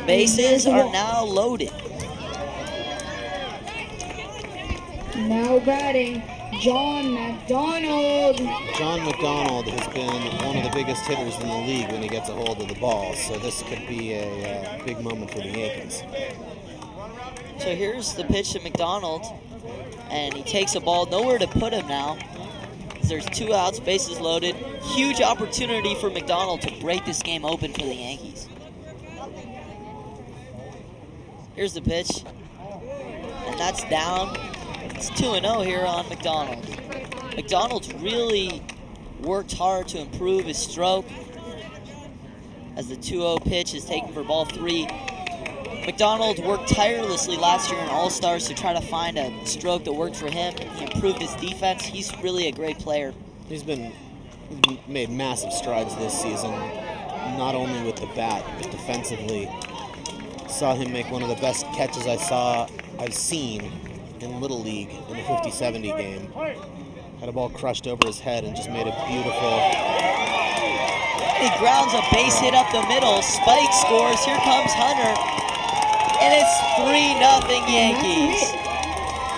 Bases are now loaded. Now batting, John Macdonald. John Macdonald has been one of the biggest hitters in the league when he gets a hold of the ball, so this could be a big moment for the Yankees. So here's the pitch to Macdonald, and he takes a ball, nowhere to put him now. There's 2 outs, bases loaded. Huge opportunity for Macdonald to break this game open for the Yankees. Here's the pitch, and that's down. It's 2-0 here on Macdonald. Macdonald's really worked hard to improve his stroke as the 2-0 pitch is taken for ball 3. Macdonald worked tirelessly last year in All-Stars to try to find a stroke that worked for him. He improved his defense. He's really a great player. He's made massive strides this season, not only with the bat, but defensively. Saw him make one of the best catches I've seen in Little League in a 50-70 game. Had a ball crushed over his head and just made it beautiful. He grounds a base hit up the middle. Spike scores. Here comes Hunter. And it's 3-0 Yankees.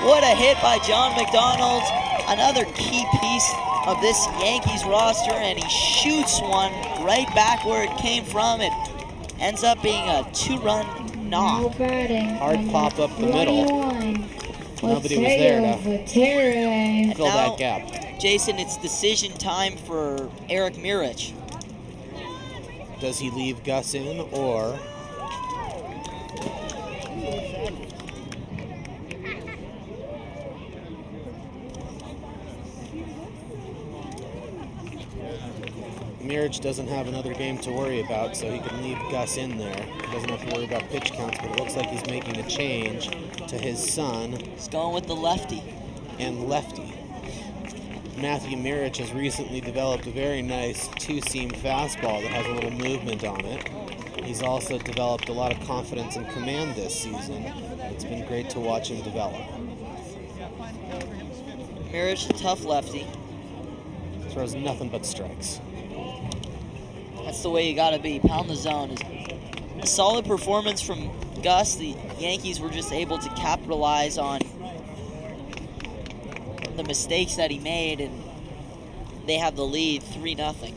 What a hit by John Macdonald. Another key piece of this Yankees roster, and he shoots one right back where it came from. It ends up being a 2-run knock. Hard pop up the middle. Nobody was there to fill that gap. Jason, it's decision time for Eric Mirich. Does he leave Gus in, or Mirich doesn't have another game to worry about, so he can leave Gus in there. He doesn't have to worry about pitch counts, but it looks like he's making a change to his son. He's going with the lefty. And lefty. Mathew Mirich has recently developed a very nice two-seam fastball that has a little movement on it. He's also developed a lot of confidence and command this season. It's been great to watch him develop. Mirich, a tough lefty. Throws nothing but strikes. That's the way you gotta be. Pound the zone. A solid performance from Gus. The Yankees were just able to capitalize on the mistakes that he made, and they have the lead 3-0.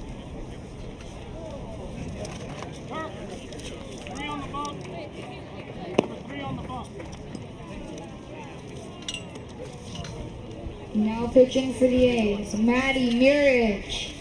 Now pitching for the A's, Mathew Mirich.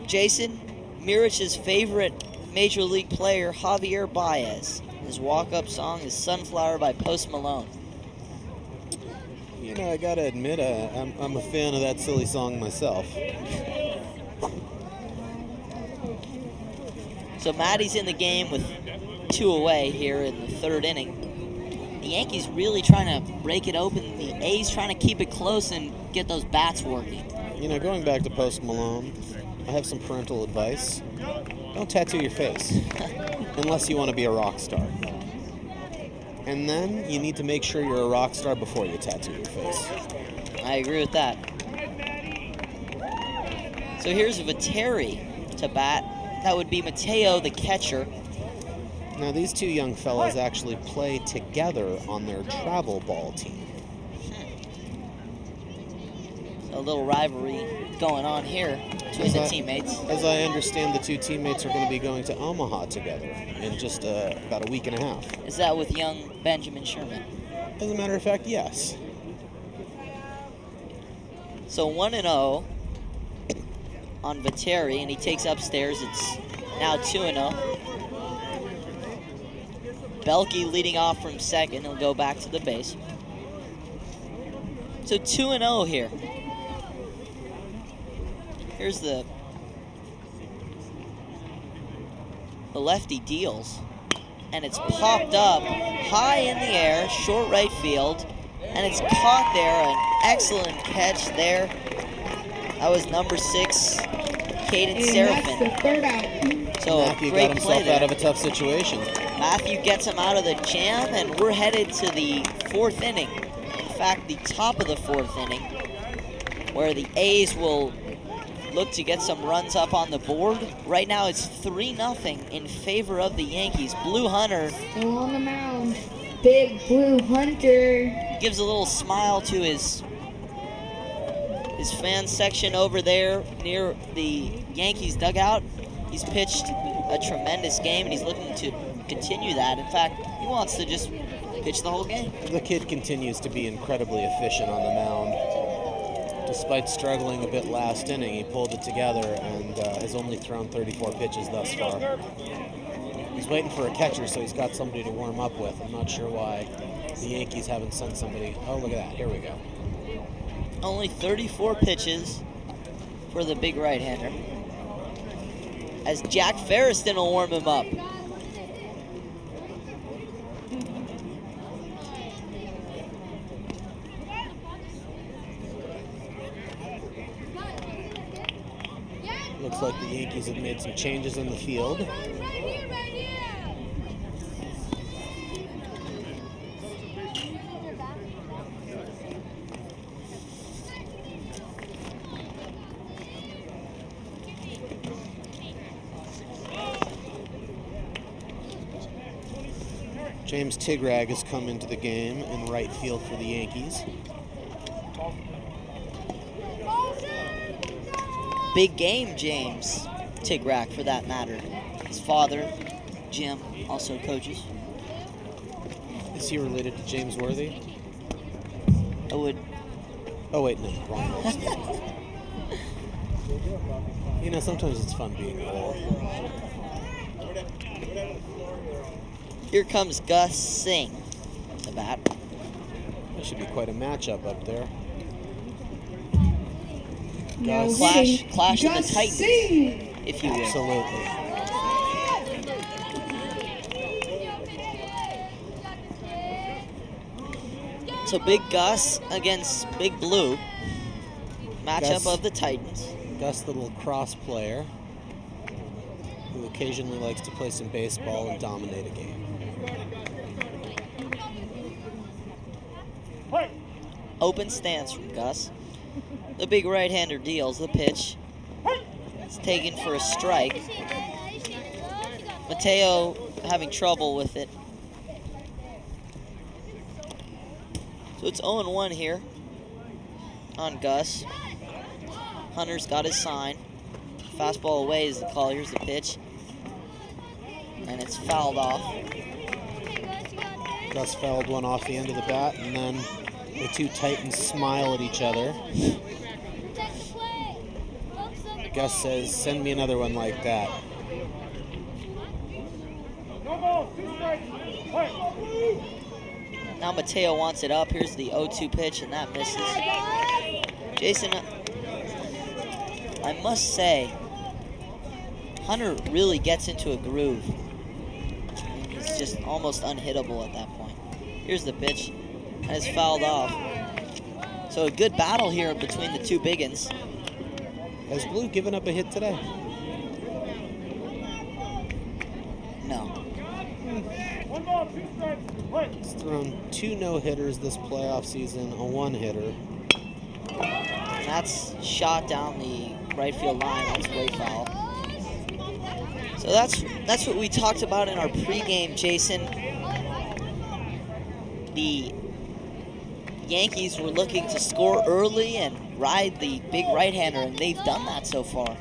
Jason, Mirich's favorite Major League player, Javier Baez. His walk-up song is Sunflower by Post Malone. You know, I gotta admit, I'm a fan of that silly song myself. So Matty's in the game with 2 away here in the 3rd inning. The Yankees really trying to break it open. The A's trying to keep it close and get those bats working. You know, going back to Post Malone, I have some parental advice. Don't tattoo your face unless you want to be a rock star. And then you need to make sure you're a rock star before you tattoo your face. I agree with that. So here's Vatere to bat. That would be Matteo, the catcher. Now, these two young fellas actually play together on their travel ball team. So a little rivalry going on here between the teammates. As I understand, the two teammates are going to be going to Omaha together in just about a week and a half. Is that with young Benjamin Sherman? As a matter of fact, yes. So 1-0 on Vatere, and he takes upstairs. It's now 2-0. Boelke leading off from second. He'll go back to the base. So 2-0 here. Here's the lefty deals, and it's popped up high in the air, short right field, and it's caught there. An excellent catch there. That was number 6, Kadyn Seraphine. That's the 3rd out. So Mathew great got play himself there. out of a tough situation. Mathew gets him out of the jam, and we're headed to the 4th inning. In fact, the top of the 4th inning. where the A's will look to get some runs up on the board. Right now it's 3-0 in favor of the Yankees. Blue Hunter Still on the mound. Big Blue Hunter. gives a little smile to his fan section over there near the Yankees dugout. He's pitched a tremendous game, and he's looking to continue that. In fact, he wants to just pitch the whole game. The kid continues to be incredibly efficient on the mound. Despite struggling a bit last inning, he pulled it together and has only thrown 34 pitches thus far. He's waiting for a catcher, so he's got somebody to warm up with. I'm not sure why the Yankees haven't sent somebody. Oh, look at that. Here we go. Only 34 pitches for the big right-hander, as Jack Feresten will warm him up. Looks like the Yankees have made some changes in the field. James Tigrag has come into the game in right field for the Yankees. Big game, James Tigrag, for that matter. His father, Jim, also coaches. Is he related to James Worthy? I would. Oh wait, no, wrong person. You know, sometimes it's fun being old. Here comes Gus Singh at the bat. That should be quite a matchup up there. Now Gus. Clash of the Gus Titans, Singh. if you will. Absolutely. So Big Gus against Big Blue. Matchup Gus. of the Titans. Gus, the little cross player, who occasionally likes to play some baseball and dominate a game. Open stance from Gus. The big right-hander deals the pitch. It's taken for a strike. Matteo having trouble with it. So it's 0-1 here on Gus. Hunter's got his sign. Fastball away is the call. Here's the pitch. And it's fouled off. Gus fouled one off the end of the bat, and then the two Titans smile at each other. Gus says, "Send me another one like that." Now Matteo wants it up. Here's the 0-2 pitch, and that misses. Jason, I must say, Hunter really gets into a groove. He's just almost unhittable at that point. Here's the pitch, and it's fouled off. So a good battle here between the two biggins. Has Blue given up a hit today? No. He's thrown 2 no-hitters this playoff season, a 1-hitter. And that's shot down the right field line. That's way foul. So that's what we talked about in our pregame, Jason. The Yankees were looking to score early and ride the big right-hander, and they've done that so far.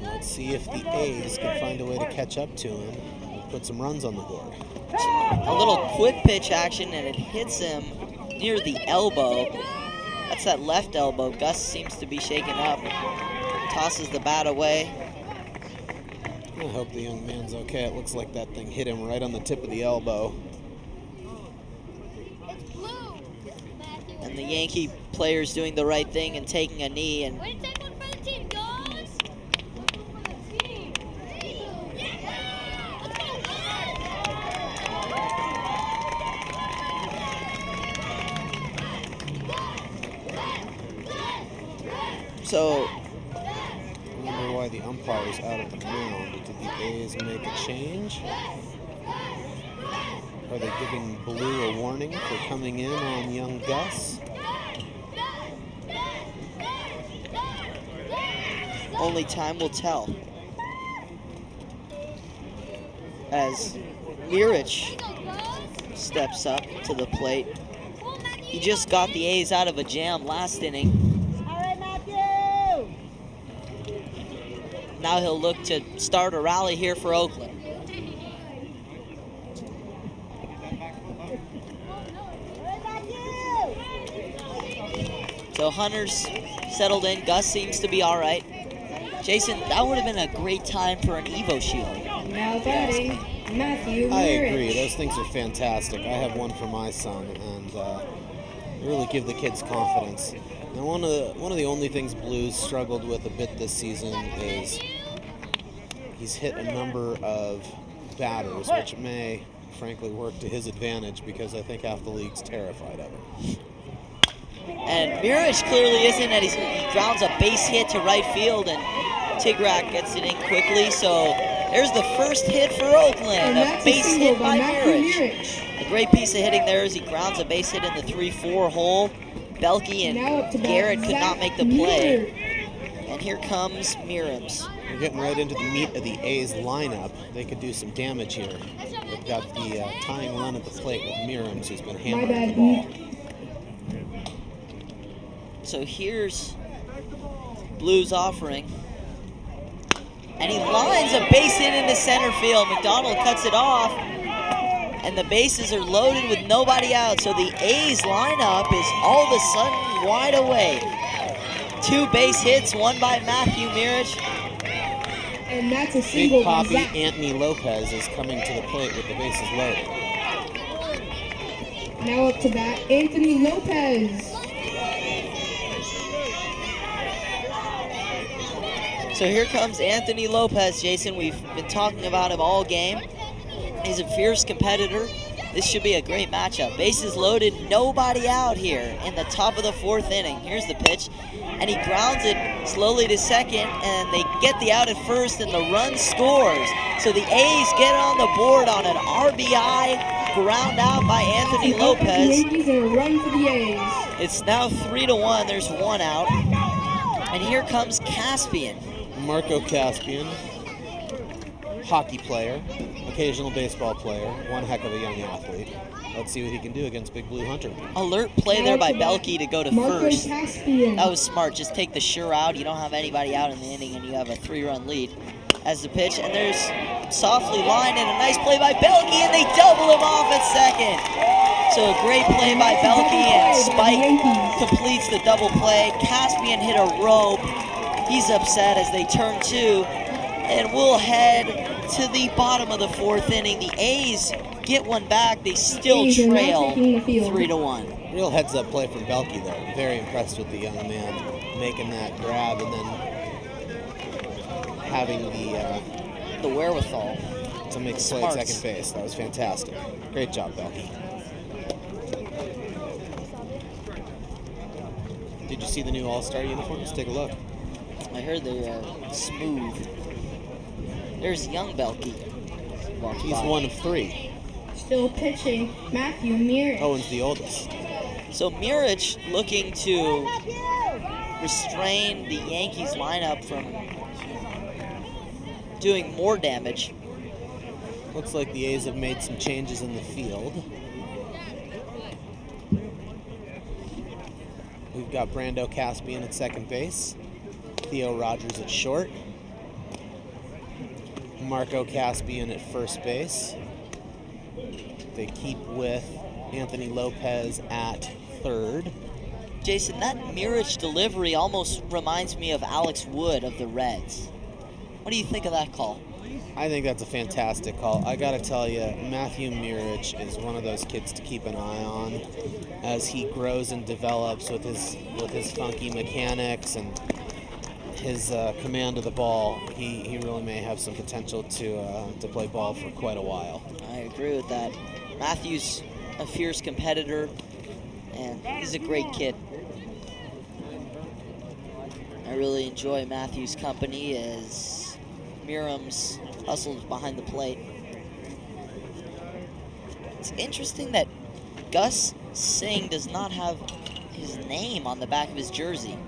Let's see if the A's can find a way to catch up to him and put some runs on the board. A little quick pitch action, and it hits him near the elbow. That's that left elbow. Gus seems to be shaken up. Tosses the bat away. I hope the young man's okay. It looks like that thing hit him right on the tip of the elbow. And the Yankee players doing the right thing and taking a knee. And Way to take one for the team, guys! So, I wonder why the umpire is out of the mound. Did the A's make a change? Are they giving Blue a warning for coming in on young Gus? Only time will tell. As Mirich steps up to the plate. He just got the A's out of a jam last inning. All right, Matthew! Now he'll look to start a rally here for Oakland. So Hunter's settled in. Gus seems to be all right. Jason, that would have been a great time for an Evo Shield. Now batting, Mathew Mirich. I agree. Those things are fantastic. I have one for my son, and really give the kids confidence. Now, one of the only things Blues struggled with a bit this season is he's hit a number of batters, which may, frankly, work to his advantage because I think half the league's terrified of him. And Mirich clearly isn't, and he grounds a base hit to right field, and Tigrak gets it in quickly. So there's the first hit for Oakland, a base hit by Mirich. A great piece of hitting there as he grounds a base hit in the 3-4 hole. Belke and Garrett could not make the play. And here comes Merims. We're getting right into the meat of the A's lineup. They could do some damage here. They've got the tying run at the plate with Merims, who's been hammering the ball. So here's Blues offering. And he lines a base hit into center field. Macdonald cuts it off. And the bases are loaded with nobody out. So the A's lineup is all of a sudden wide awake. 2 base hits, one by Mathew Mirich. And that's a single. Big Poppy Anthony Lopez is coming to the plate with the bases loaded. Now up to bat, Anthony Lopez. So here comes Anthony Lopez, Jason. We've been talking about him all game. He's a fierce competitor. This should be a great matchup. Bases loaded, nobody out here in the top of the 4th inning. Here's the pitch, and he grounds it slowly to second, and they get the out at first, and the run scores. So the A's get on the board on an RBI ground out by Anthony Lopez. The Yankees and a run for the A's. It's now 3-1. There's 1 out, and here comes Caspian. Marco Caspian, hockey player, occasional baseball player, one heck of a young athlete. Let's see what he can do against Big Blue Hunter. Alert play there by Belke to go to first. Caspian. That was smart. Just take the sure out. You don't have anybody out in the inning, and you have a 3-run lead as the pitch. And there's softly lined and a nice play by Belke, and they double him off at second. So a great play by Belke, and Spike completes the double play. Caspian hit a rope. He's upset as they turn 2, and we'll head to the bottom of the 4th inning. The A's get one back. They still trail 3-1. Real heads-up play from Belke, though. I'm very impressed with the young man making that grab and then having the wherewithal to make a play at second base. That was fantastic. Great job, Belke. Did you see the new All-Star uniforms? Take a look. I heard they are smooth. There's young Belke. He's one of 3. Still pitching, Mathew Mirich. Owen's the oldest. So Mirich looking to restrain the Yankees lineup from doing more damage. Looks like the A's have made some changes in the field. We've got Brando Caspian at second base. Theo Rogers at short. Marco Caspian at first base. They keep with Anthony Lopez at third. Jason, that Mirich delivery almost reminds me of Alex Wood of the Reds. What do you think of that call? I think that's a fantastic call. I gotta tell you, Mathew Mirich is one of those kids to keep an eye on as he grows and develops with his funky mechanics and his command of the ball. He really may have some potential to play ball for quite a while. I agree with that. Mathew's a fierce competitor, and he's a great kid. I really enjoy Mathew's company as Merims hustles behind the plate. It's interesting that Gus Singh does not have his name on the back of his jersey.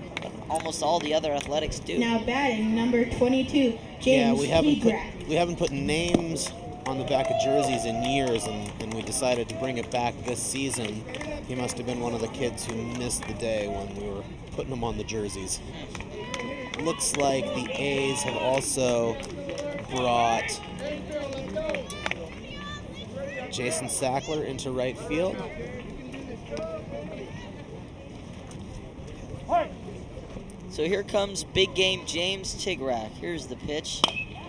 almost all the other athletics do. Now batting, number 22, James Yeah, we Hegrack. haven't put names on the back of jerseys in years, and we decided to bring it back this season. He must have been one of the kids who missed the day when we were putting them on the jerseys. Looks like the A's have also brought Jason Sackler into right field. So here comes big game James Hegrack. Here's the pitch.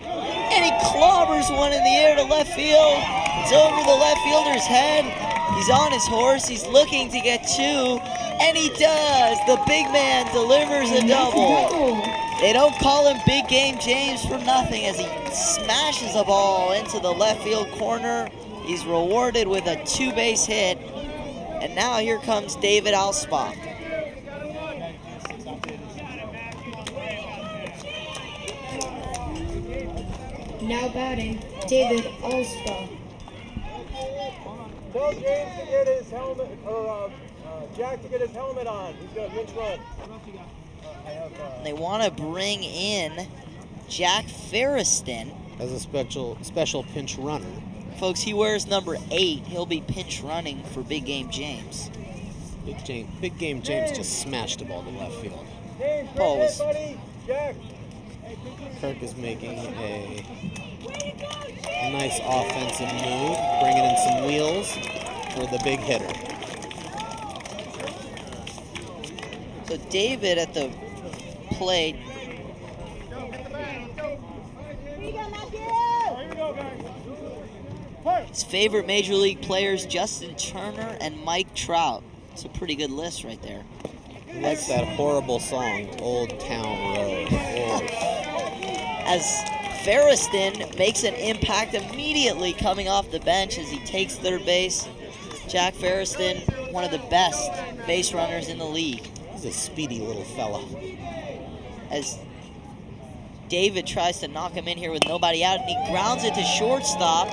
And he clobbers one in the air to left field. It's over the left fielder's head. He's on his horse. He's looking to get two. And he does. The big man delivers a double. They don't call him Big Game James for nothing as he smashes a ball into the left field corner. He's rewarded with a two-base hit. And now here comes David Alspach. Now batting, David Alspach. Tell James to get his helmet, or Jack to get his helmet on. He's got a pinch run. They want to bring in Jack Feresten. As a special pinch runner. Folks, he wears number 8. He'll be pinch running for Big Game James. Big Game James just smashed the ball to left field. James, Ball was- buddy. Jack. Kirk is making a nice offensive move, bringing in some wheels for the big hitter. So David at the plate. His favorite Major League players, Justin Turner and Mike Trout. It's a pretty good list right there. That's that horrible song, Old Town Road. As Feresten makes an impact immediately coming off the bench as he takes third base. Jack Feresten, one of the best base runners in the league. He's a speedy little fella. As David tries to knock him in here with nobody out, and he grounds it to shortstop.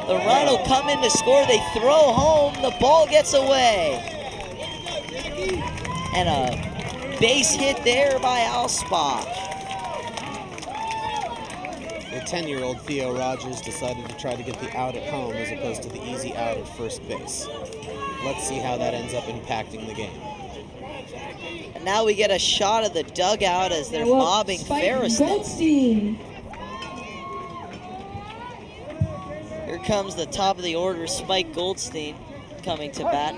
The run will come in to score. They throw home. The ball gets away. And a base hit there by Alspach. The 10-year-old Theo Rogers decided to try to get the out at home as opposed to the easy out at first base. Let's see how that ends up impacting the game. And now we get a shot of the dugout as they're mobbing Feresten. Goldstein. Here comes the top of the order, Spike Goldstein, coming to bat.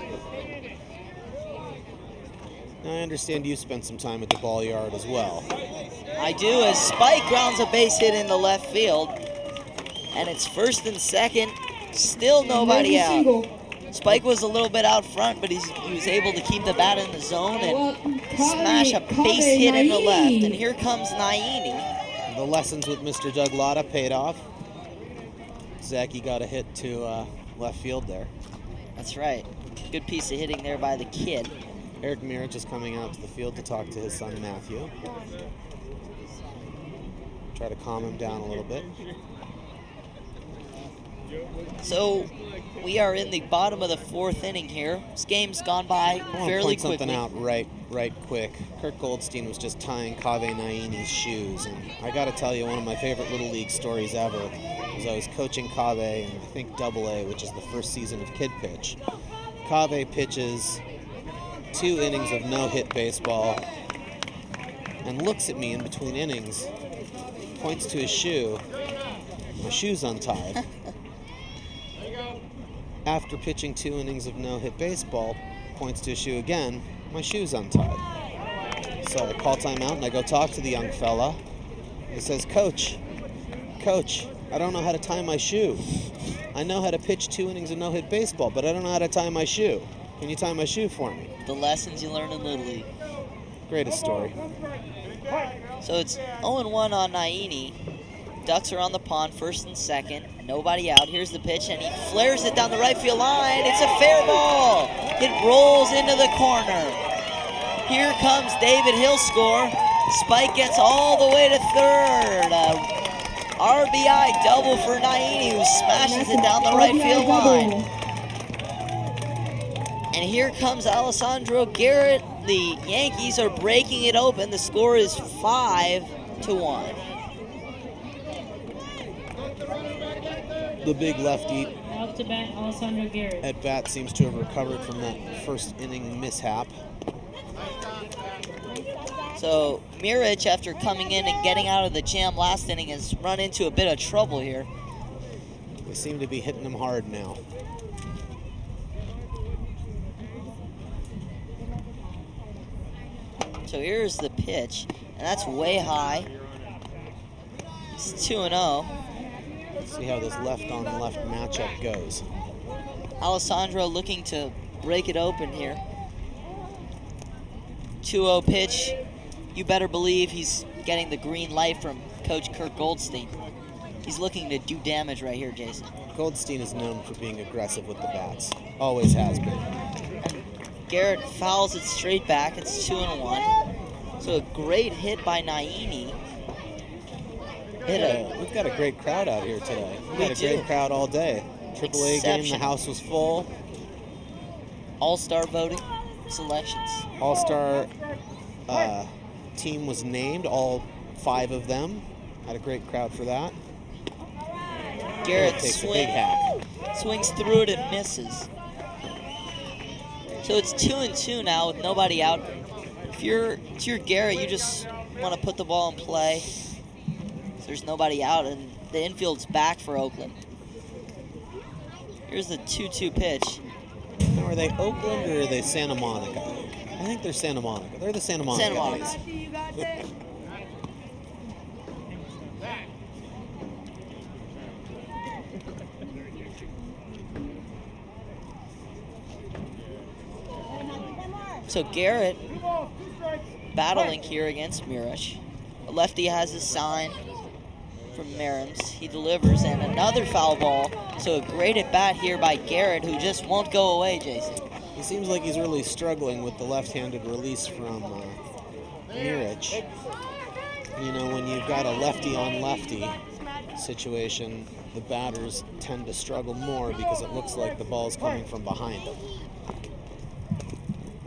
Now, I understand you spent some time at the ball yard as well. I do, as Spike grounds a base hit in the left field. And it's first and second, still nobody out. Spike was a little bit out front, but he was able to keep the bat in the zone and smash a base hit in the left. And here comes Naini. The lessons with Mr. Doug Lotta paid off. Zachy got a hit to left field there. That's right. Good piece of hitting there by the kid. Eric Mirich is coming out to the field to talk to his son Matthew. Try to calm him down a little bit. So we are in the bottom of the fourth inning here. This game's gone by fairly quickly. Something out right quick. Kirk Goldstein was just tying Kaveh Naini's shoes, and I got to tell you, one of my favorite Little League stories ever was I was coaching Kaveh in, I think, Double-A, which is the first season of Kid Pitch. Kaveh pitches 2 innings of no-hit baseball and looks at me in between innings, points to his shoe. My shoe's untied. After pitching 2 innings of no-hit baseball, points to his shoe again, my shoe's untied. So I call timeout and I go talk to the young fella. He says, Coach, I don't know how to tie my shoe. I know how to pitch 2 innings of no-hit baseball, but I don't know how to tie my shoe. Can you tie my shoe for me? The lessons you learn in Little League. Greatest story. So it's 0-1 on Naini. Ducks are on the pond, first and second. Nobody out. Here's the pitch, and he flares it down the right field line. It's a fair ball. It rolls into the corner. Here comes David. He'll score. Spike gets all the way to third. RBI double for Naini, who smashes it down the right field line. And here comes Alessandro Garrett, the Yankees are breaking it open. The score is 5-1. The big lefty Up to bat, Alessandro Garrett. at bat seems to have recovered from that first inning mishap. So Mirich, after coming in and getting out of the jam last inning, has run into a bit of trouble here. They seem to be hitting him hard now. So here's the pitch, and that's way high. It's 2-0. Let's see how this left-on-left matchup goes. Alessandro looking to break it open here. 2-0 pitch. You better believe he's getting the green light from Coach Kirk Goldstein. He's looking to do damage right here, Jason. Goldstein is known for being aggressive with the bats. Always has been. And Garrett fouls it straight back. It's 2-1. So a great hit by Naini. We've got a great crowd out here today. We've got a great crowd all day. AAA game, the house was full. All-star voting selections. All-star team was named, all 5 of them. Had a great crowd for that. Garrett takes a big hack. swings through it and misses. So it's 2-2 now with nobody out. If you're Garrett, you just want to put the ball in play. So there's nobody out, and the infield's back for Oakland. Here's the 2-2 pitch. Now, are they Oakland or are they Santa Monica? I think they're Santa Monica. They're the Santa Monica guys. So Garrett battling here against Mirich. The lefty has his sign from Merims. He delivers, and another foul ball. So a great at bat here by Garrett, who just won't go away, Jason. He seems like he's really struggling with the left-handed release from Mirich. You know, when you've got a lefty-on-lefty situation, the batters tend to struggle more because it looks like the ball's coming from behind them.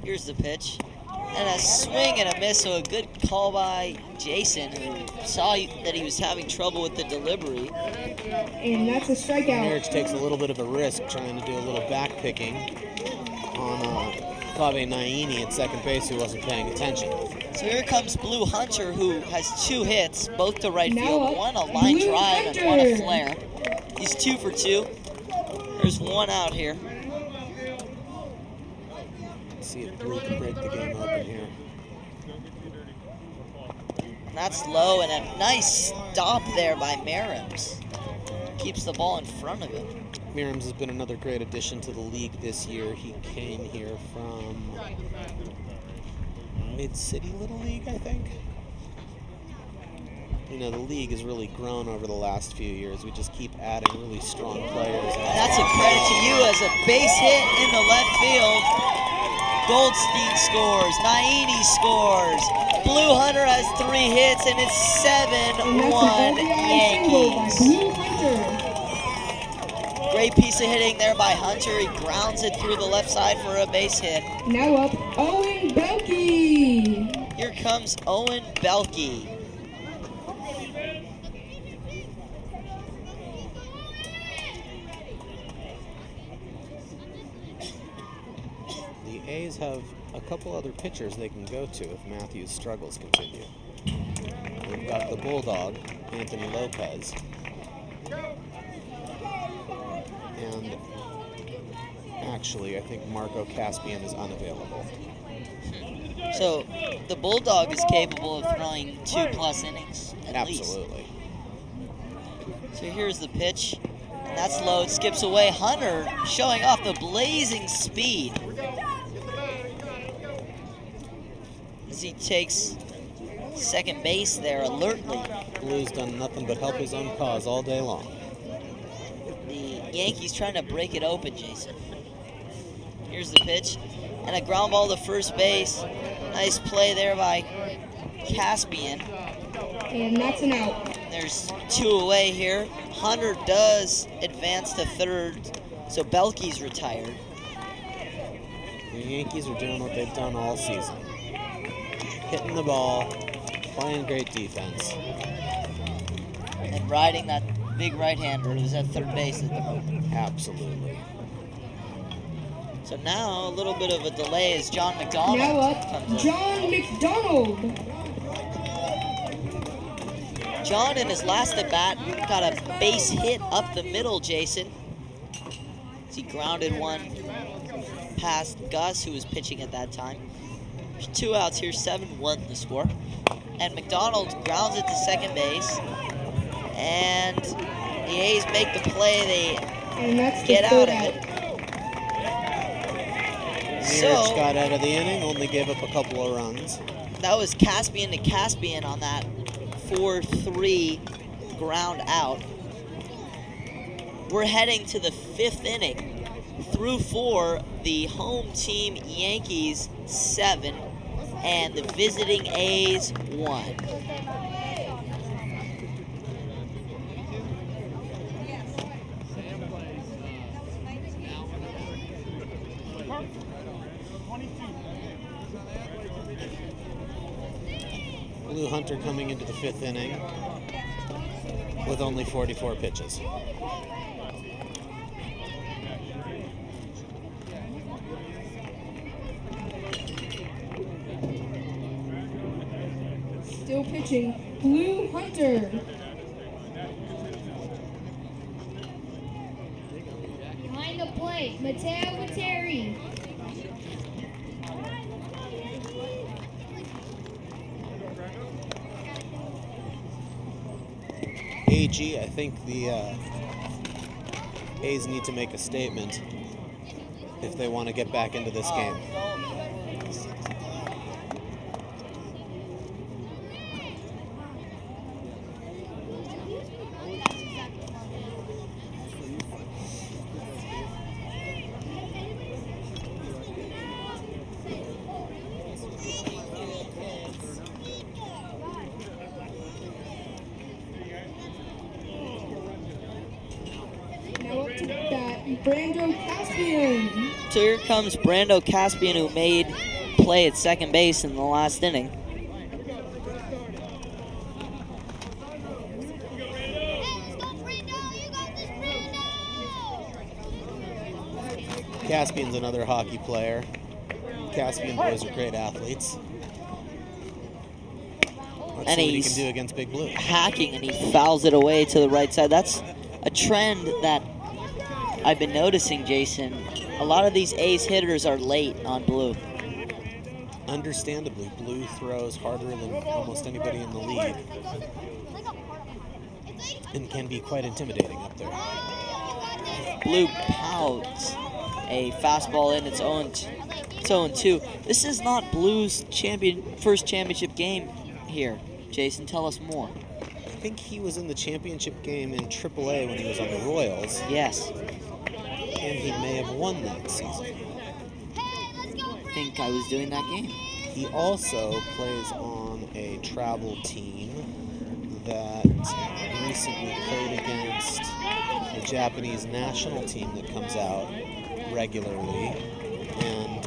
Here's the pitch. And a swing and a miss, so a good call by Jason, who saw that he was having trouble with the delivery. And that's a strikeout. Mirich takes a little bit of a risk trying to do a little back picking on Kaveh Naini at second base, who wasn't paying attention. So here comes Blue Hunter, who has 2 hits, both to right Now field, up, one a line Blue drive Hunter. and one a flare. He's 2 for 2. There's one out here. Let's see if Blue can break the game open here. And that's low, and a nice stop there by Merims. Keeps the ball in front of him. Merims has been another great addition to the league this year. He came here from Mid-City Little League, I think. You know, the league has really grown over the last few years. We just keep adding really strong players. And that's a credit to you as a base hit in the left field. Goldstein scores, Naini scores. Blue Hunter has 3 hits, and it's 7-1 Yankees. Blue Hunter. Great piece of hitting there by Hunter. He grounds it through the left side for a base hit. Now up, Owen Boelke. Here comes Owen Boelke. The A's have a couple other pitchers they can go to if Matthew's struggles continue. We've got the Bulldog, Anthony Lopez. And actually, I think Marco Caspian is unavailable. So the Bulldog is capable of throwing 2+ innings at least. Absolutely. So here's the pitch. And that's low. It skips away. Hunter showing off the blazing speed as he takes second base there alertly. Blue's done nothing but help his own cause all day long. The Yankees trying to break it open, Jason. Here's the pitch. And a ground ball to first base. Nice play there by Caspian. And that's an out. There's 2 away here. Hunter does advance to third, so Boelke's retired. The Yankees are doing what they've done all season. hitting the ball, playing great defense. And riding that big right-hander who's at third base at the moment. Absolutely. So now a little bit of a delay as John McDonald Now up, comes in. John McDonald. John in his last at bat got a base hit up the middle, Jason. He grounded one past Gus, who was pitching at that time. There's 2 outs here, 7-1 the score. And McDonald grounds it to second base. And the A's make the play. And that's Get the out third of out. it. Mirich got out of the inning, only gave up a couple of runs. That was Caspian to Caspian on that 4-3 ground out. We're heading to the 5th inning. Through 4, the home team Yankees 7 and the visiting A's 1. Blue Hunter coming into the 5th inning with only 44 pitches. Still pitching, Blue Hunter. Behind the plate, Matteo Vatere. AG, I think the A's need to make a statement if they want to get back into this game. Brando Caspian. So here comes Brando Caspian, who made play at second base in the last inning. Caspian's another hockey player. Caspian boys are great athletes. Let's And see what he he's can do against Big Blue. Hacking, and he fouls it away to the right side. That's a trend that I've been noticing, Jason. A lot of these A's hitters are late on Blue. Understandably, Blue throws harder than almost anybody in the league and can be quite intimidating up there. Blue pounds a fastball in. It's 0-2. This is not Blue's first championship game here. Jason, tell us more. I think he was in the championship game in AAA when he was on the Royals, Yes, and he may have won that season. I think I was doing that game. He also plays on a travel team that recently played against the Japanese national team that comes out regularly, and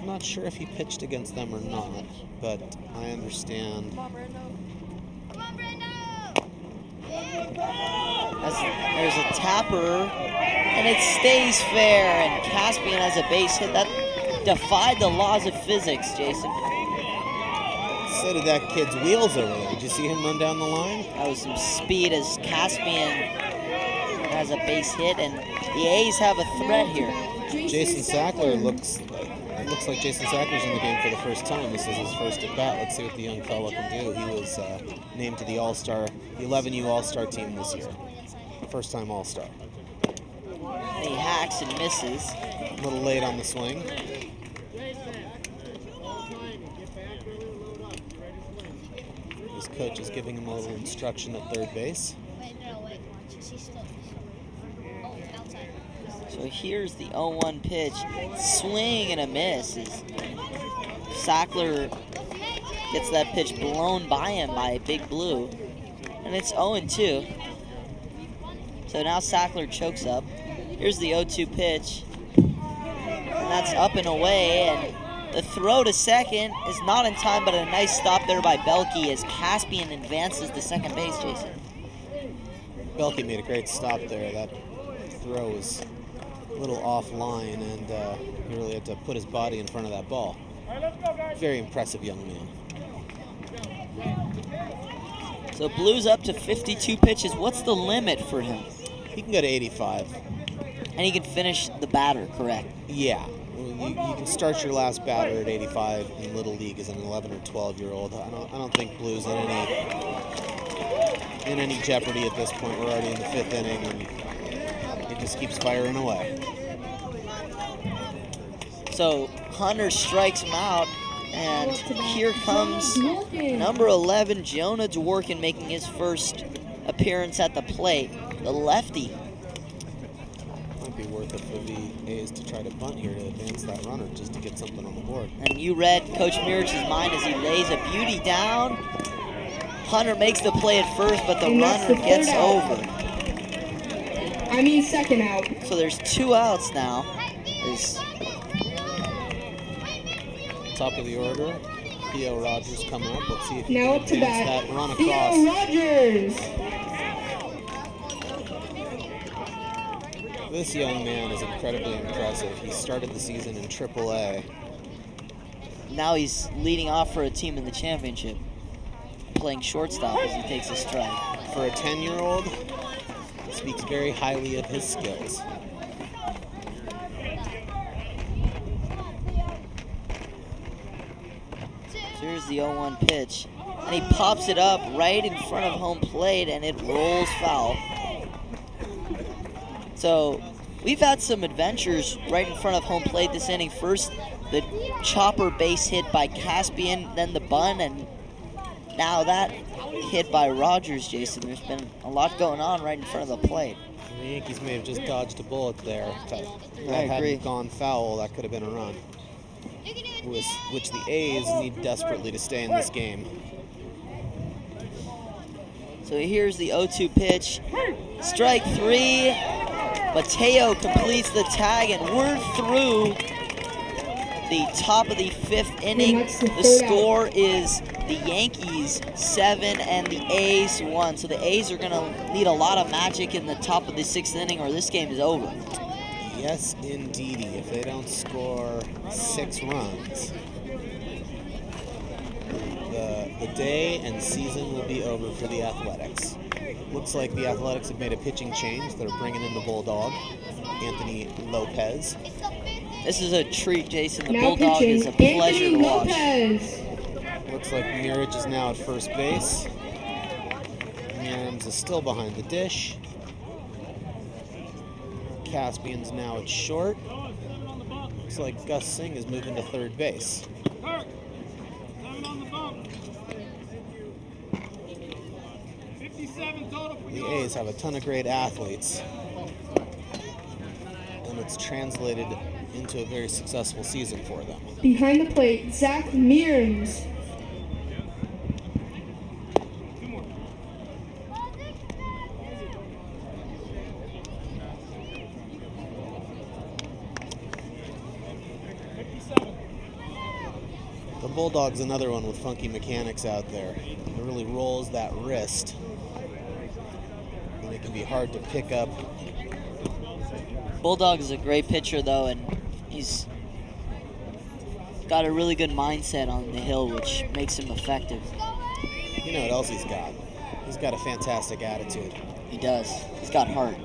I'm not sure if he pitched against them or not, but I understand. There's a tapper, and it stays fair, and Caspian has a base hit. That defied the laws of physics, Jason. So did that kid's wheels over there. Did you see him run down the line? That was some speed as Caspian has a base hit, and the A's have a threat here. Jason Sackler looks like Jason Sackler's in the game for the first time. This is his first at bat. Let's see what the young fellow can do. He was named to the All-Star, the 11U All-Star team this year. First time All-Star. He hacks and misses. A little late on the swing. His coach is giving him a little instruction at third base. So here's the 0-1 pitch. Swing and a miss. Sackler gets that pitch blown by him by Big Blue. And it's 0-2. So now Sackler chokes up. Here's the 0-2 pitch. And that's up and away. And The throw to second is not in time, but a nice stop there by Boelke as Caspian advances to second base, Jason. Boelke made a great stop there. That throw was a little offline, and he really had to put his body in front of that ball. Very impressive young man. So Blue's up to 52 pitches. What's the limit for him? He can go to 85. And he can finish the batter, correct? Yeah. You can start your last batter at 85 in Little League as an 11 or 12-year-old. I don't think Blue's in any jeopardy at this point. We're already in the 5th inning, and he just keeps firing away. So Hunter strikes him out, and here comes number 11, Jonah Dworkin, making his first appearance at the plate. The lefty. Might be worth it for the A's to try to bunt here to advance that runner just to get something on the board. And you read Coach Mirich's mind as he lays a beauty down. Hunter makes the play at first, but the runner gets over. Second out. So there's 2 outs now. Top of the order, Theo Rogers coming up. Let's see if he Now can up to advance bat, that run Theo across. Rogers. This young man is incredibly impressive. He started the season in AAA. Now he's leading off for a team in the championship, playing shortstop as he takes a strike. For a 10-year-old, speaks very highly of his skills. Here's the 0-1 pitch, and he pops it up right in front of home plate, and it rolls foul. So we've had some adventures right in front of home plate this inning. First, the chopper base hit by Caspian, then the bunt, and now that hit by Rogers, Jason. There's been a lot going on right in front of the plate. The Yankees may have just dodged a bullet there. If that I agree. hadn't gone foul, that could have been a run. Which the A's need desperately to stay in this game. So here's the 0-2 pitch. Strike 3. Matteo completes the tag, and we're through the top of the 5th inning. The score is the Yankees 7 and the A's 1. So the A's are going to need a lot of magic in the top of the 6th inning, or this game is over. Yes, indeedy. If they don't score 6 runs, the day and season will be over for the Athletics. Looks like the Athletics have made a pitching change. They're bringing in the Bulldog, Anthony Lopez. This is a treat, Jason. The Now Bulldog pitching, is a pleasure Anthony to watch. Lopez. Looks like Mirich is now at first base. Merims is still behind the dish. Caspian's now at short. Looks like Gus Singh is moving to third base. The A's have a ton of great athletes, and it's translated into a very successful season for them. Behind the plate, Zac Merims. The Bulldog's another one with funky mechanics out there. It really rolls that wrist, and it can be hard to pick up. Bulldog is a great pitcher, though, and he's got a really good mindset on the hill, which makes him effective. You know what else he's got? He's got a fantastic attitude. He does. He's got heart.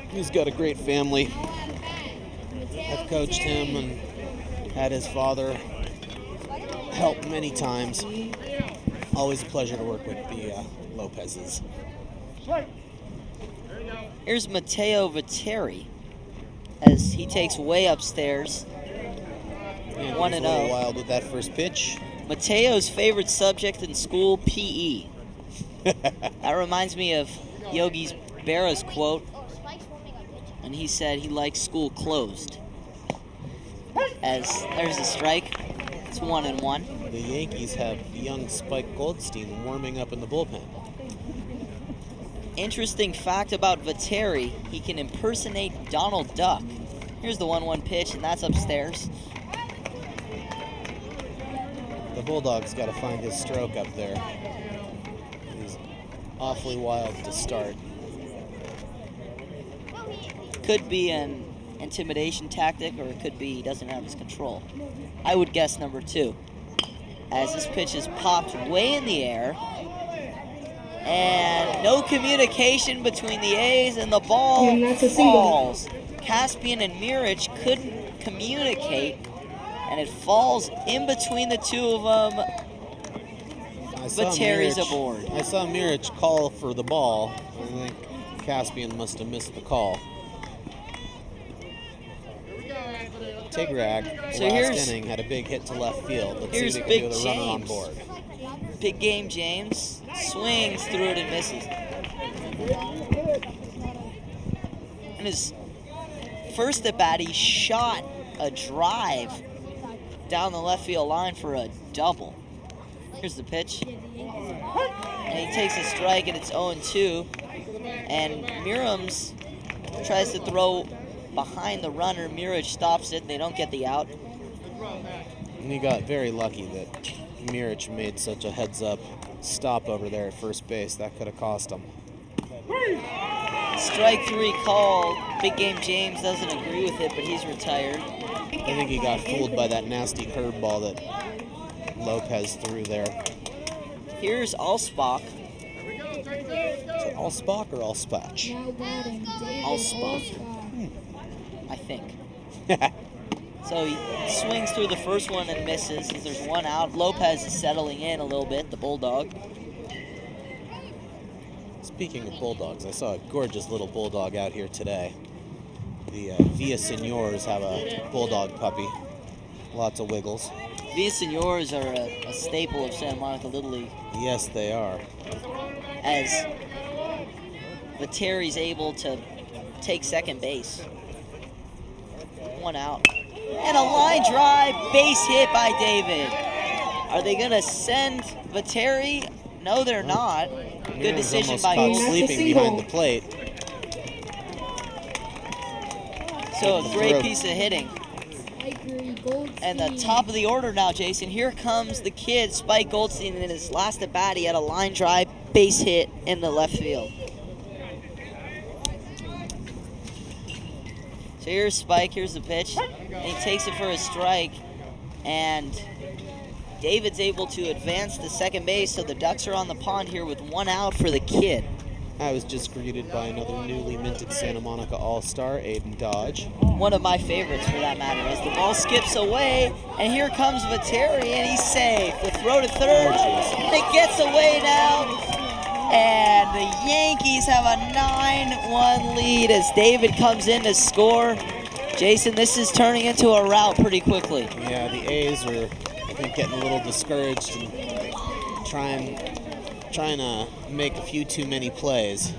He's got a great family. I've coached him and had his father help many times. Always a pleasure to work with the Lopezes. Here's Matteo Vatere as he takes way upstairs. And 1-0. he's a little wild with that first pitch. Mateo's favorite subject in school, PE. That reminds me of Yogi Berra's quote, and he said he likes school closed. As there's a strike, it's 1-1. The Yankees have young Spike Goldstein warming up in the bullpen. Interesting fact about Vatere, he can impersonate Donald Duck. Here's the 1-1 pitch, and that's upstairs. The Bulldog's got to find his stroke up there. He's awfully wild to start. Could be an intimidation tactic, or it could be he doesn't have his control. I would guess number 2. As this pitch is popped way in the air. And no communication between the A's, and the ball And that's a single. falls. Caspian and Mirich couldn't communicate, and it falls in between the two of them. Vatere's aboard. I saw Mirich call for the ball. I think Caspian must have missed the call. Tigrag, So last here's- inning, had a big hit to left field. Let's see here's if he can Big do with a runner on James. board. Big game James swings through it and misses. In his first at bat, he shot a drive down the left field line for a double. Here's the pitch. And he takes a strike, and it's 0-2. And Merims tries to throw behind the runner. Mirich stops it. They don't get the out. And he got very lucky that Mirich made such a heads-up stop over there at first base. That could have cost him. Strike 3 called. Big game James doesn't agree with it, but he's retired. I think he got fooled by that nasty curveball that Lopez threw there. Here's Allsbach. Is it Allsbach or Allspatch? Now batting, David Allsbach. Allsbach. I think. So he swings through the first one and misses. There's one out. Lopez is settling in a little bit, the Bulldog. Speaking of bulldogs, I saw a gorgeous little bulldog out here today. The Villa Senors have a bulldog puppy. Lots of wiggles. Villasenors are a staple of Santa Monica Little League, Yes, they are. as Vatere's able to take second base. One out. And a line drive, base hit by David. Are they going to send Vatere? No, they're not. Good Merims decision almost by caught That's a sleeping single. behind the plate. So a great piece of hitting. Goldstein. And the top of the order now, Jason. Here comes the kid, Spike Goldstein, in his last at bat. He had a line drive, base hit in the left field. So here's Spike, here's the pitch. And he takes it for a strike. And David's able to advance to second base, so the Ducks are on the pond here with one out for the kid. I was just greeted by another newly minted Santa Monica All-Star, Aiden Dodge. One of my favorites, for that matter, as the ball skips away, and here comes Vatere, and he's safe. The throw to third, and it gets away now, and the Yankees have a 9-1 lead as David comes in to score. Jason, this is turning into a rout pretty quickly. Yeah, the A's are, I think, getting a little discouraged and trying to make a few too many plays.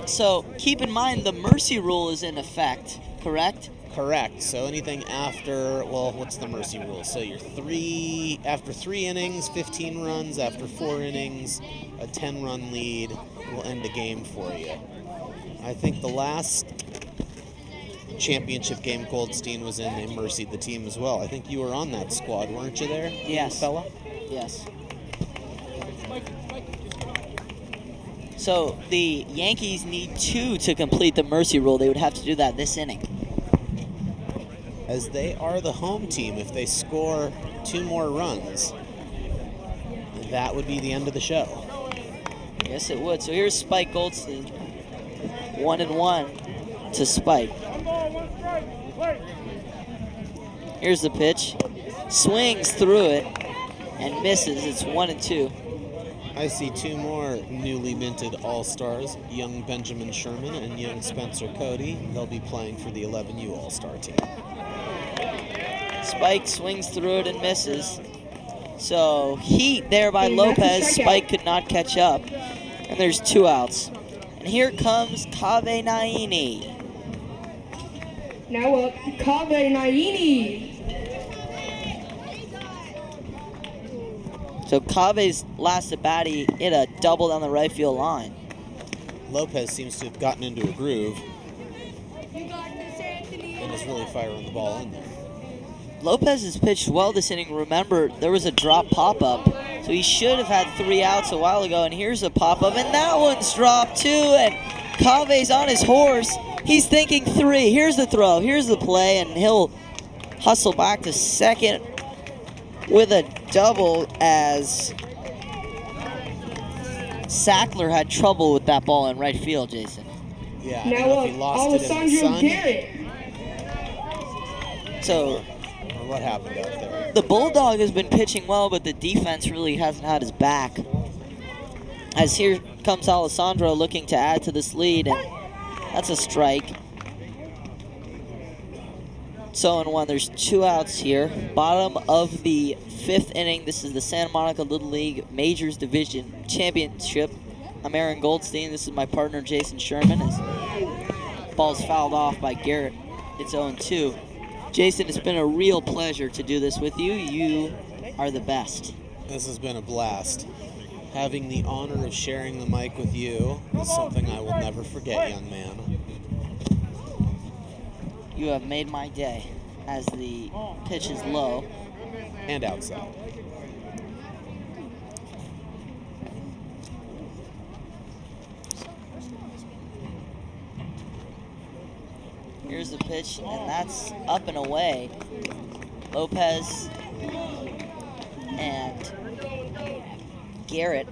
So keep in mind the mercy rule is in effect, correct? Correct. So anything after, well, what's the mercy rule? So you're after 3 innings, 15 runs. After 4 innings, a 10-run lead will end the game for you. I think the last championship game Goldstein was in, they mercied the team as well. I think you were on that squad, weren't you there? Yes. Fella? Yes. So the Yankees need 2 to complete the mercy rule. They would have to do that this inning. As they are the home team, if they score 2 more runs, that would be the end of the show. Yes, it would. So here's Spike Goldstein. 1-1 to Spike. Here's the pitch. Swings through it and misses. It's 1-2. I see 2 more newly minted All-Stars, young Benjamin Sherman and young Spencer Cody. They'll be playing for the 11U All-Star team. Spike swings through it and misses. So heat there by And that's a Lopez. strikeout. Spike could not catch up. And there's 2 outs. And here comes Kaveh Naini. Now up, Kaveh Naini. So Kaveh's last at bat, he hit a double down the right field line. Lopez seems to have gotten into a groove. is really firing the ball in there. Lopez has pitched well this inning. Remember, there was a drop pop-up, so he should have had 3 outs a while ago, and here's a pop-up, and that one's dropped too, and Kaveh's on his horse. He's thinking 3. Here's the throw, here's the play, and he'll hustle back to second with a double as Sackler had trouble with that ball in right field, Jason. Yeah, I don't know if he lost it in the Alessandro sun Garrett. So or what happened out there. the Bulldog has been pitching well, but the defense really hasn't had his back. As here comes Alessandro looking to add to this lead, and that's a strike. So in 1, there's 2 outs here. Bottom of the 5th inning. This is the Santa Monica Little League Majors Division Championship. I'm Aaron Goldstein. This is my partner, Jason Sherman. As ball's fouled off by Garrett. It's 0-2. Jason, it's been a real pleasure to do this with you. You are the best. This has been a blast. Having the honor of sharing the mic with you is something I will never forget, young man. You have made my day as the pitch is low. And outside. Here's the pitch, and that's up and away. Lopez and Garrett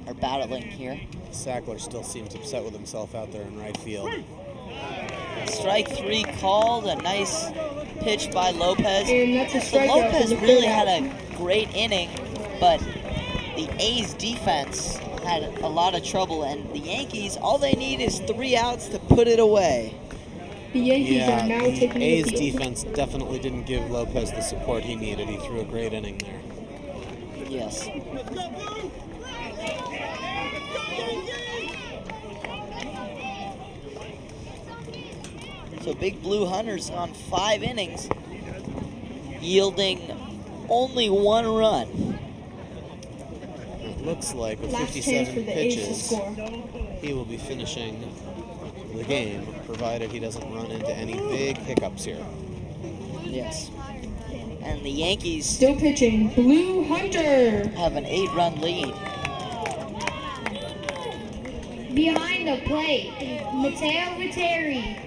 are battling here. Sackler still seems upset with himself out there in right field. Strike 3 called, a nice pitch by Lopez. And that's a So strikeout. Lopez for the really third had out. a great inning, but the A's defense had a lot of trouble, and the Yankees, all they need is 3 outs to put it away. The Yankees Yeah, are now the taking A's the field. defense definitely didn't give Lopez the support he needed. He threw a great inning there. Yes. So Big Blue Hunter's on 5 innings, yielding only 1 run. It looks like with Last chance 57 for the A's to pitches, score. he will be finishing the game, provided he doesn't run into any big hiccups here. Yes. And the Yankees Still pitching, Blue Hunter. have an 8-run lead. Behind the plate, Matteo Vatere.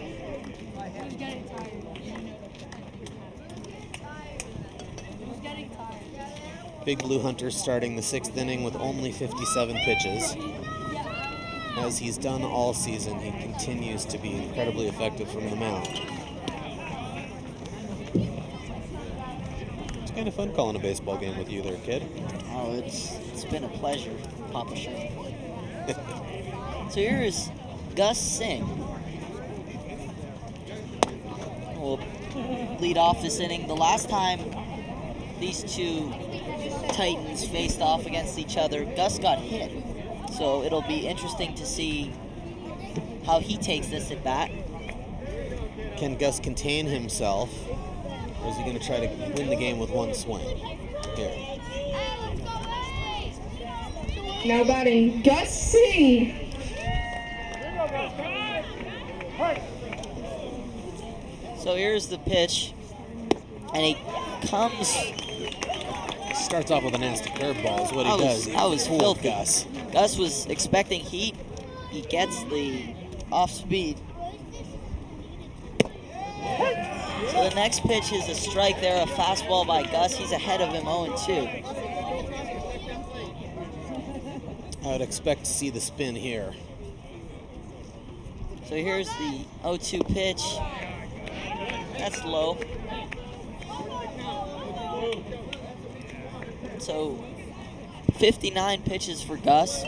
Big Blue Hunter starting the 6th inning with only 57 pitches. As he's done all season, he continues to be incredibly effective from the mound. It's kind of fun calling a baseball game with you there, kid. Oh, it's been a pleasure, Papa Sherman. So here's Gus Singh. We'll lead off this inning. The last time these two Titans faced off against each other, Gus got hit. So it'll be interesting to see how he takes this at bat. Can Gus contain himself, or is he going to try to win the game with one swing? Here. Now batting, Gus Singh. So here's the pitch, and he comes. Starts off with a nasty curveball is what he does. He I was fooled filthy. Gus. Gus was expecting heat. He gets the off speed. So the next pitch is a strike there, a fastball by Gus. He's ahead of him 0-2. I would expect to see the spin here. So here's the 0-2 pitch. That's low. So 59 pitches for Gus.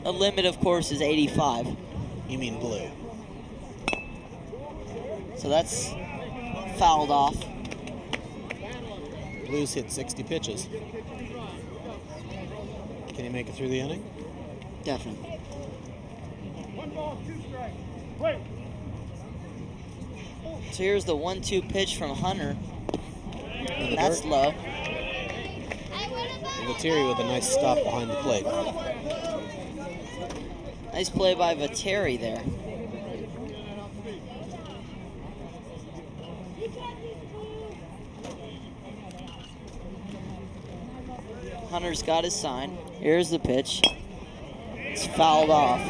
The limit, of course, is 85. You mean blue? So that's fouled off. Blues hit 60 pitches. Can he make it through the inning? Definitely. 1 ball, 2 strikes. Wait. So here's the 1-2 pitch from Hunter. In the That's dirt. low. Vatere with a nice stop behind the plate. Nice play by Vatere there. Hunter's got his sign. Here's the pitch. It's fouled off.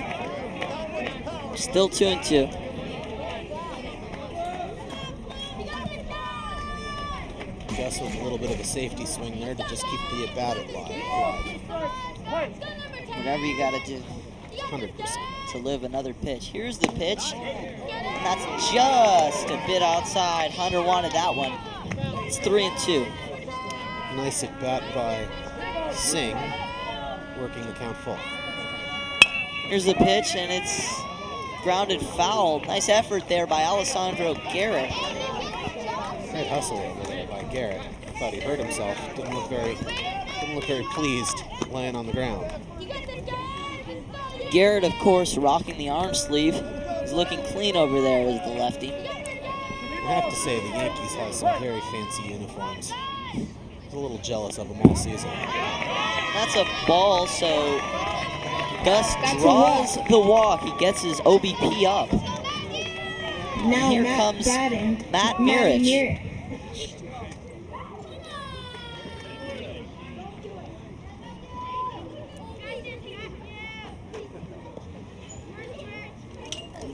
Still 2-2. Gus with a little bit of a safety swing there to just keep the at-bat alive. Whatever you got to do 100%. to live another pitch. Here's the pitch. And that's just a bit outside. Hunter wanted that one. It's 3-2. Nice at-bat by Singh, working the count full. Here's the pitch, and it's grounded foul. Nice effort there by Alessandro Garrett. Great hustle over there by Garrett. I thought he hurt himself. Didn't look very pleased laying on the ground. Garrett, of course, rocking the arm sleeve. He's looking clean over there as the lefty. I have to say the Yankees have some very fancy uniforms. I was a little jealous of them all season. That's a ball, so Gus draws the walk. He gets his OBP up. Now Here Matt comes batting. Matt Mathew Mirich. Mirich.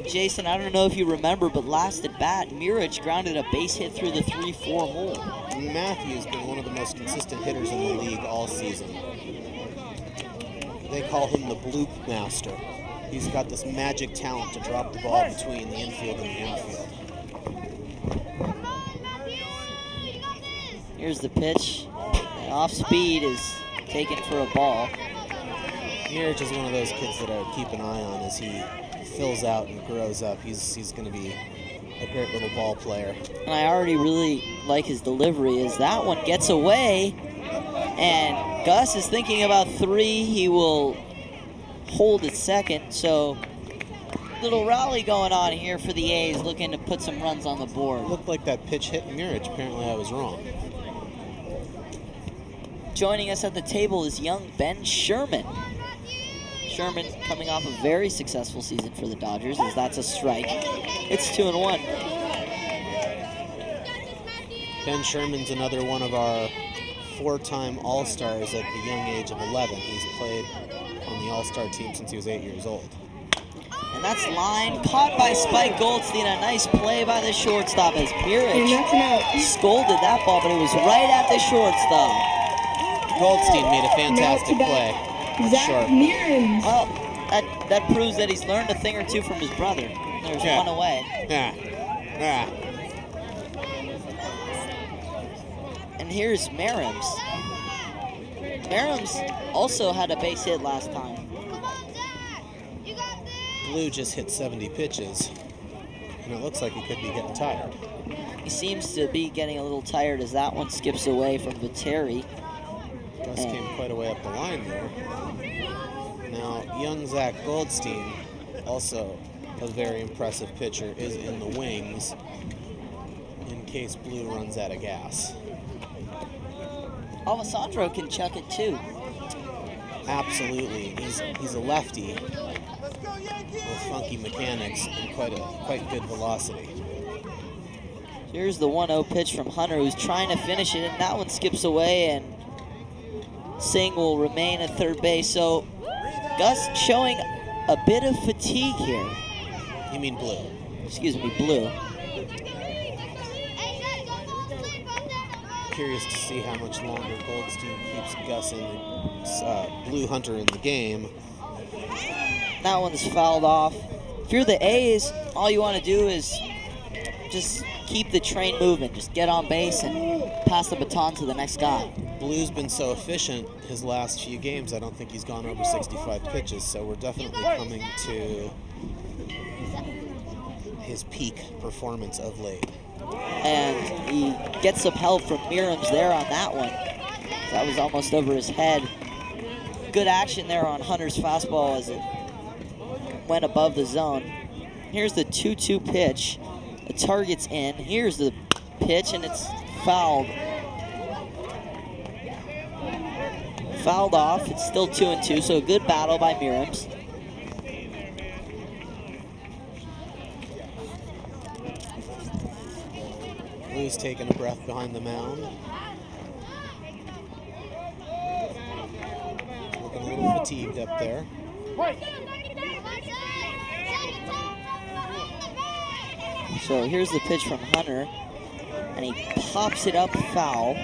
Jason, I don't know if you remember, but last at bat, Mirich grounded a base hit through the 3-4 hole. Matthew's been one of the most consistent hitters in the league all season. They call him the bloop master. He's got this magic talent to drop the ball between the infield and the outfield. Here's the pitch. And off speed is taken for a ball. Mirich is one of those kids that I would keep an eye on as he fills out and grows up. He's going to be a great little ball player. And I already really like his delivery as that one gets away. And Gus is thinking about 3. He will hold at second. So little rally going on here for the A's, looking to put some runs on the board. Looked like that pitch hit Mirich. Apparently I was wrong. Joining us at the table is young Ben Sherman. Sherman coming off a very successful season for the Dodgers, as that's a strike. It's 2-1. Ben Sherman's another one of our 4-time All-Stars at the young age of 11. He's played on the All-Star team since he was 8 years old. And that's line caught by Spike Goldstein. A nice play by the shortstop as And Mirich that's an out. scolded that ball, but it was right at the shortstop. Goldstein made a fantastic Now to play. Zac Sharp. Merims. Well, that proves that he's learned a thing or two from his brother. There's Yeah. one away. Yeah. Yeah. And here's Merims. Merims also had a base hit last time. Blue just hit 70 pitches, and it looks like he could be getting tired. He seems to be getting a little tired as that one skips away from Vatere. Gus came quite a way up the line there. Now, young Zach Goldstein, also a very impressive pitcher, is in the wings in case Blue runs out of gas. Alessandro can chuck it too. Absolutely. He's a lefty with funky mechanics and quite good velocity. Here's the 1-0 pitch from Hunter, who's trying to finish it, and that one skips away, and Singh will remain at third base. So Gus showing a bit of fatigue here. You mean Blue? Excuse me, Blue. Curious to see how much longer Goldstein keeps Gus in Blue Hunter in the game. That one's fouled off. If you're the A's, all you want to do is just keep the train moving. Just get on base and pass the baton to the next guy. Blue's been so efficient his last few games, I don't think he's gone over 65 pitches, so we're definitely coming to his peak performance of late. And he gets some help from Merims there on that one. That was almost over his head. Good action there on Hunter's fastball as it went above the zone. Here's the 2-2 pitch. The target's in. Here's the pitch, and it's fouled. Fouled off. It's still 2-2, so a good battle by Merims. Blue's taking a breath behind the mound. a little fatigued up there. So here's the pitch from Hunter, and he pops it up foul.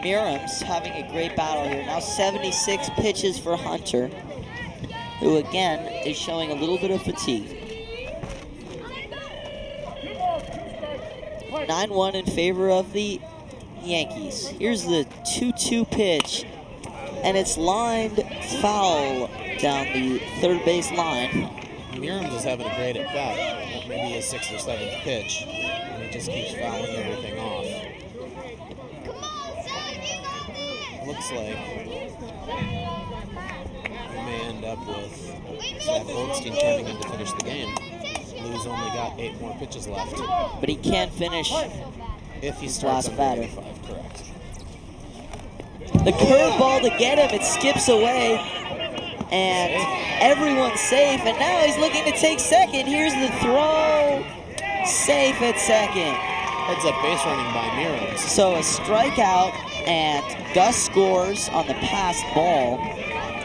Merims having a great battle here. Now 76 pitches for Hunter, who again is showing a little bit of fatigue. 9-1 in favor of the Yankees. Here's the 2-2 pitch, and it's lined foul down the third base line. Merims is having a great at bat. That may be his 6th or 7th pitch, and he just keeps fouling everything off. Looks like we may end up with Zach Goldstein coming in to finish the game. Blues only got 8 more pitches left. But he can finish if he starts last on batter. 85, correct. The curveball to get him, it skips away, and everyone's safe, and now he's looking to take second. Here's the throw, safe at second. Heads up base running by Merims. So a strikeout, and Gus scores on the passed ball,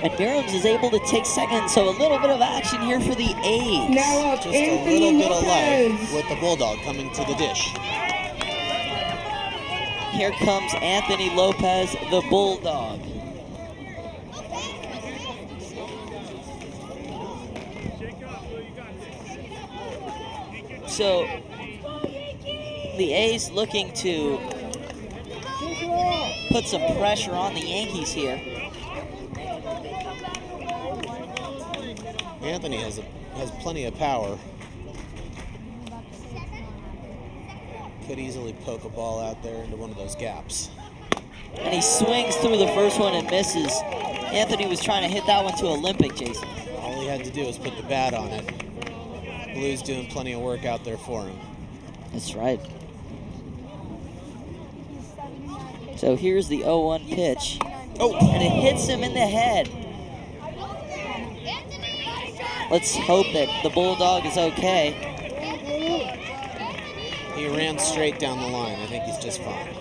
and Merims is able to take second, so a little bit of action here for the A's. Now up, Just a Anthony little bit of life Lopez. with the Bulldog coming to the dish. Here comes Anthony Lopez, the Bulldog. So the A's looking to put some pressure on the Yankees here. Anthony has plenty of power. Could easily poke a ball out there into one of those gaps. And he swings through the first one and misses. Anthony was trying to hit that one to Olympic, Jason. All he had to do was put the bat on it. Blues doing plenty of work out there for him. That's right. So here's the 0-1 pitch. Oh, and it hits him in the head. Let's hope that the Bulldog is okay. He ran straight down the line. I think he's just fine.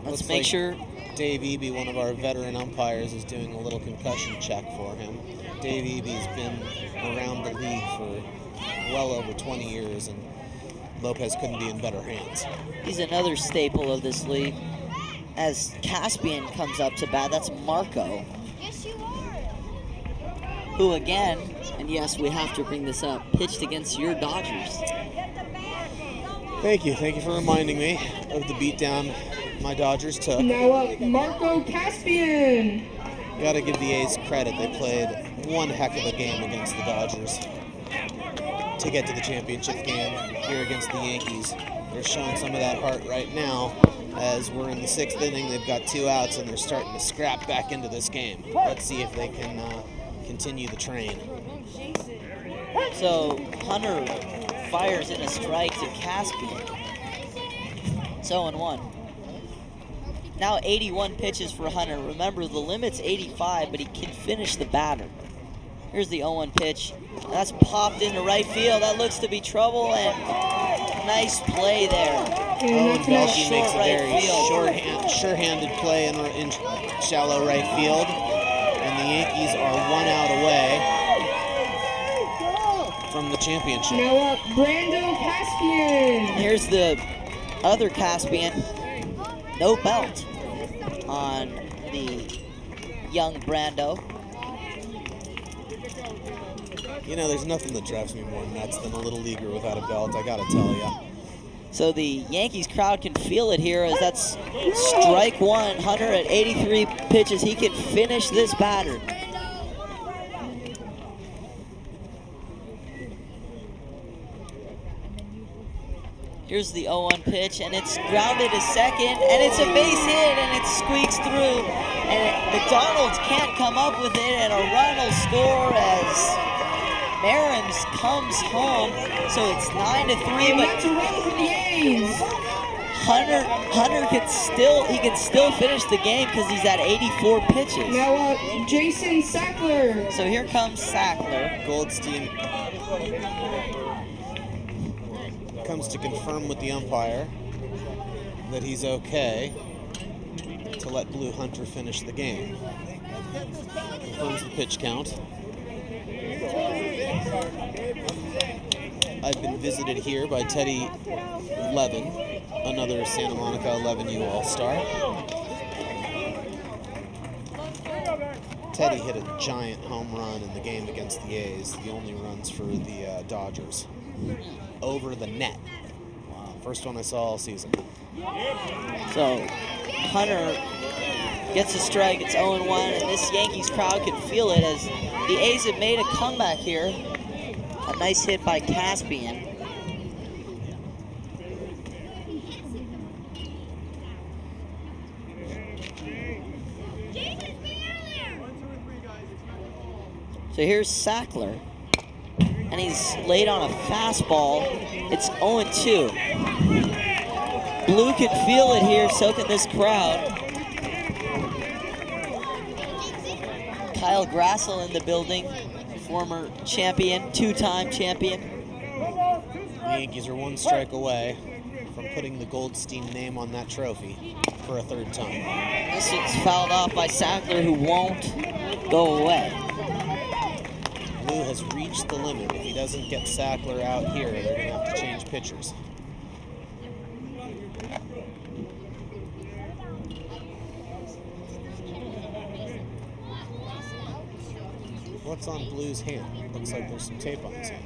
Let's make sure. Dave Eby, one of our veteran umpires, is doing a little concussion check for him. Dave Eby's been around the league for well over 20 years, and Lopez couldn't be in better hands. He's another staple of this league. As Caspian comes up to bat, that's Marco. Yes, you are. Who again, and yes, we have to bring this up, pitched against your Dodgers. Thank you for reminding me of the beatdown my Dodgers took. Now up, Marco Caspian. Gotta give the A's credit. They played one heck of a game against the Dodgers to get to the championship game here against the Yankees. They're showing some of that heart right now as we're in the 6th inning. They've got 2 outs and they're starting to scrap back into this game. Let's see if they can continue the train. So Hunter fires in a strike to Caspian. It's 0-1. Now 81 pitches for Hunter. Remember, the limit's 85, but he can finish the batter. Here's the 0-1 pitch. That's popped into right field. That looks to be trouble, and nice play there. Owen Boelke makes a right very field. sure-handed play in shallow right field, and the Yankees are 1 out away from the championship. Now up, Brando Caspian. Here's the other Caspian. No belt on the young Brando. You know, there's nothing that drives me more nuts than a little leaguer without a belt, I gotta tell you. So the Yankees crowd can feel it here as that's strike one. Hunter at 83 pitches. He can finish this batter. Here's the 0-1 pitch, and it's grounded to second, and it's a base hit, and it squeaks through. And Macdonald can't come up with it, and a run will score as Merims comes home. So it's 9-3, And but that's a run for the A's. Hunter can still finish the game because he's at 84 pitches. Now up, Jason Sackler. So here comes Sackler. Goldstein comes to confirm with the umpire that he's okay. to let Blue Hunter finish the game. Confirms the pitch count. I've been visited here by Teddy Levin, another Santa Monica 11U All-Star. Teddy hit a giant home run in the game against the A's, the only runs for the Dodgers. Over the net. Wow, first one I saw all season. So Hunter gets a strike, it's 0-1, and this Yankees crowd can feel it as the A's have made a comeback here. A nice hit by Caspian. So here's Sackler, and he's laid on a fastball. It's 0-2. Blue can feel it here, so can this crowd. Kyle Grassel in the building, former champion, two-time champion. The Yankees are one strike away from putting the Goldstein name on that trophy for a third time. This is fouled off by Sackler, who won't go away. Blue has reached the limit. If he doesn't get Sackler out here, they're going to have to change pitchers. What's on Blue's hand? Looks like there's some tape on his hand.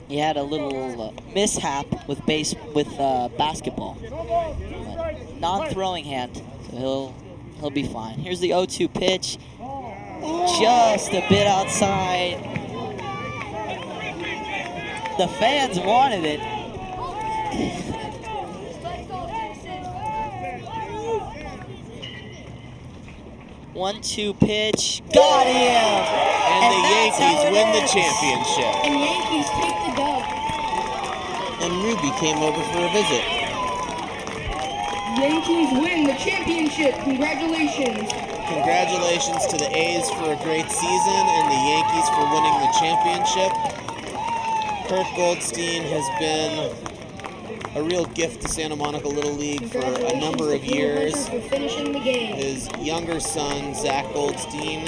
He had a little mishap with basketball, but non-throwing hand, so he'll be fine. Here's the 0-2 pitch, just a bit outside. The fans wanted it. 1-2 pitch, got him! And the Yankees win the championship. And Yankees take the dub. And Ruby came over for a visit. Yankees win the championship. Congratulations. Congratulations to the A's for a great season and the Yankees for winning the championship. Kirk Goldstein has been a real gift to Santa Monica Little League for a number of years. For finishing the game. His younger son, Zac Goldstein,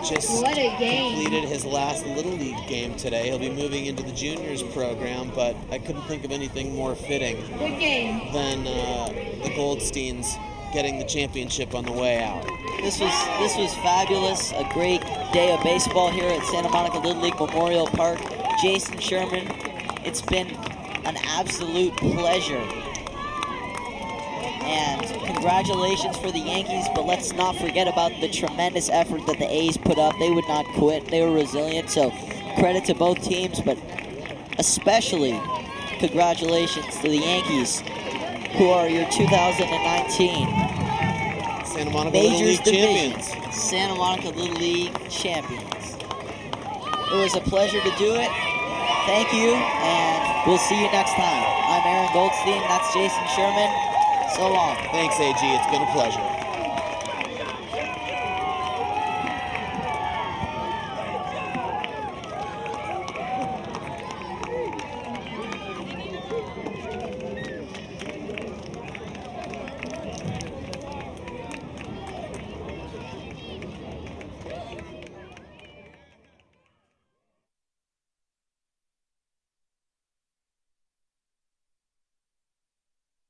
just completed his last Little League game today. He'll be moving into the juniors program, but I couldn't think of anything more fitting than the Goldsteins getting the championship on the way out. This was fabulous. A great day of baseball here at Santa Monica Little League Memorial Park. Jason Sherman, it's been an absolute pleasure. And congratulations for the Yankees, but let's not forget about the tremendous effort that the A's put up. They would not quit. They were resilient, so credit to both teams, but especially congratulations to the Yankees, who are your 2019 Santa Monica Little League champions. Santa Monica Little League champions. It was a pleasure to do it. Thank you, and we'll see you next time. I'm Aaron Goldstein. That's Jason Sherman. So long. Thanks, AG. It's been a pleasure.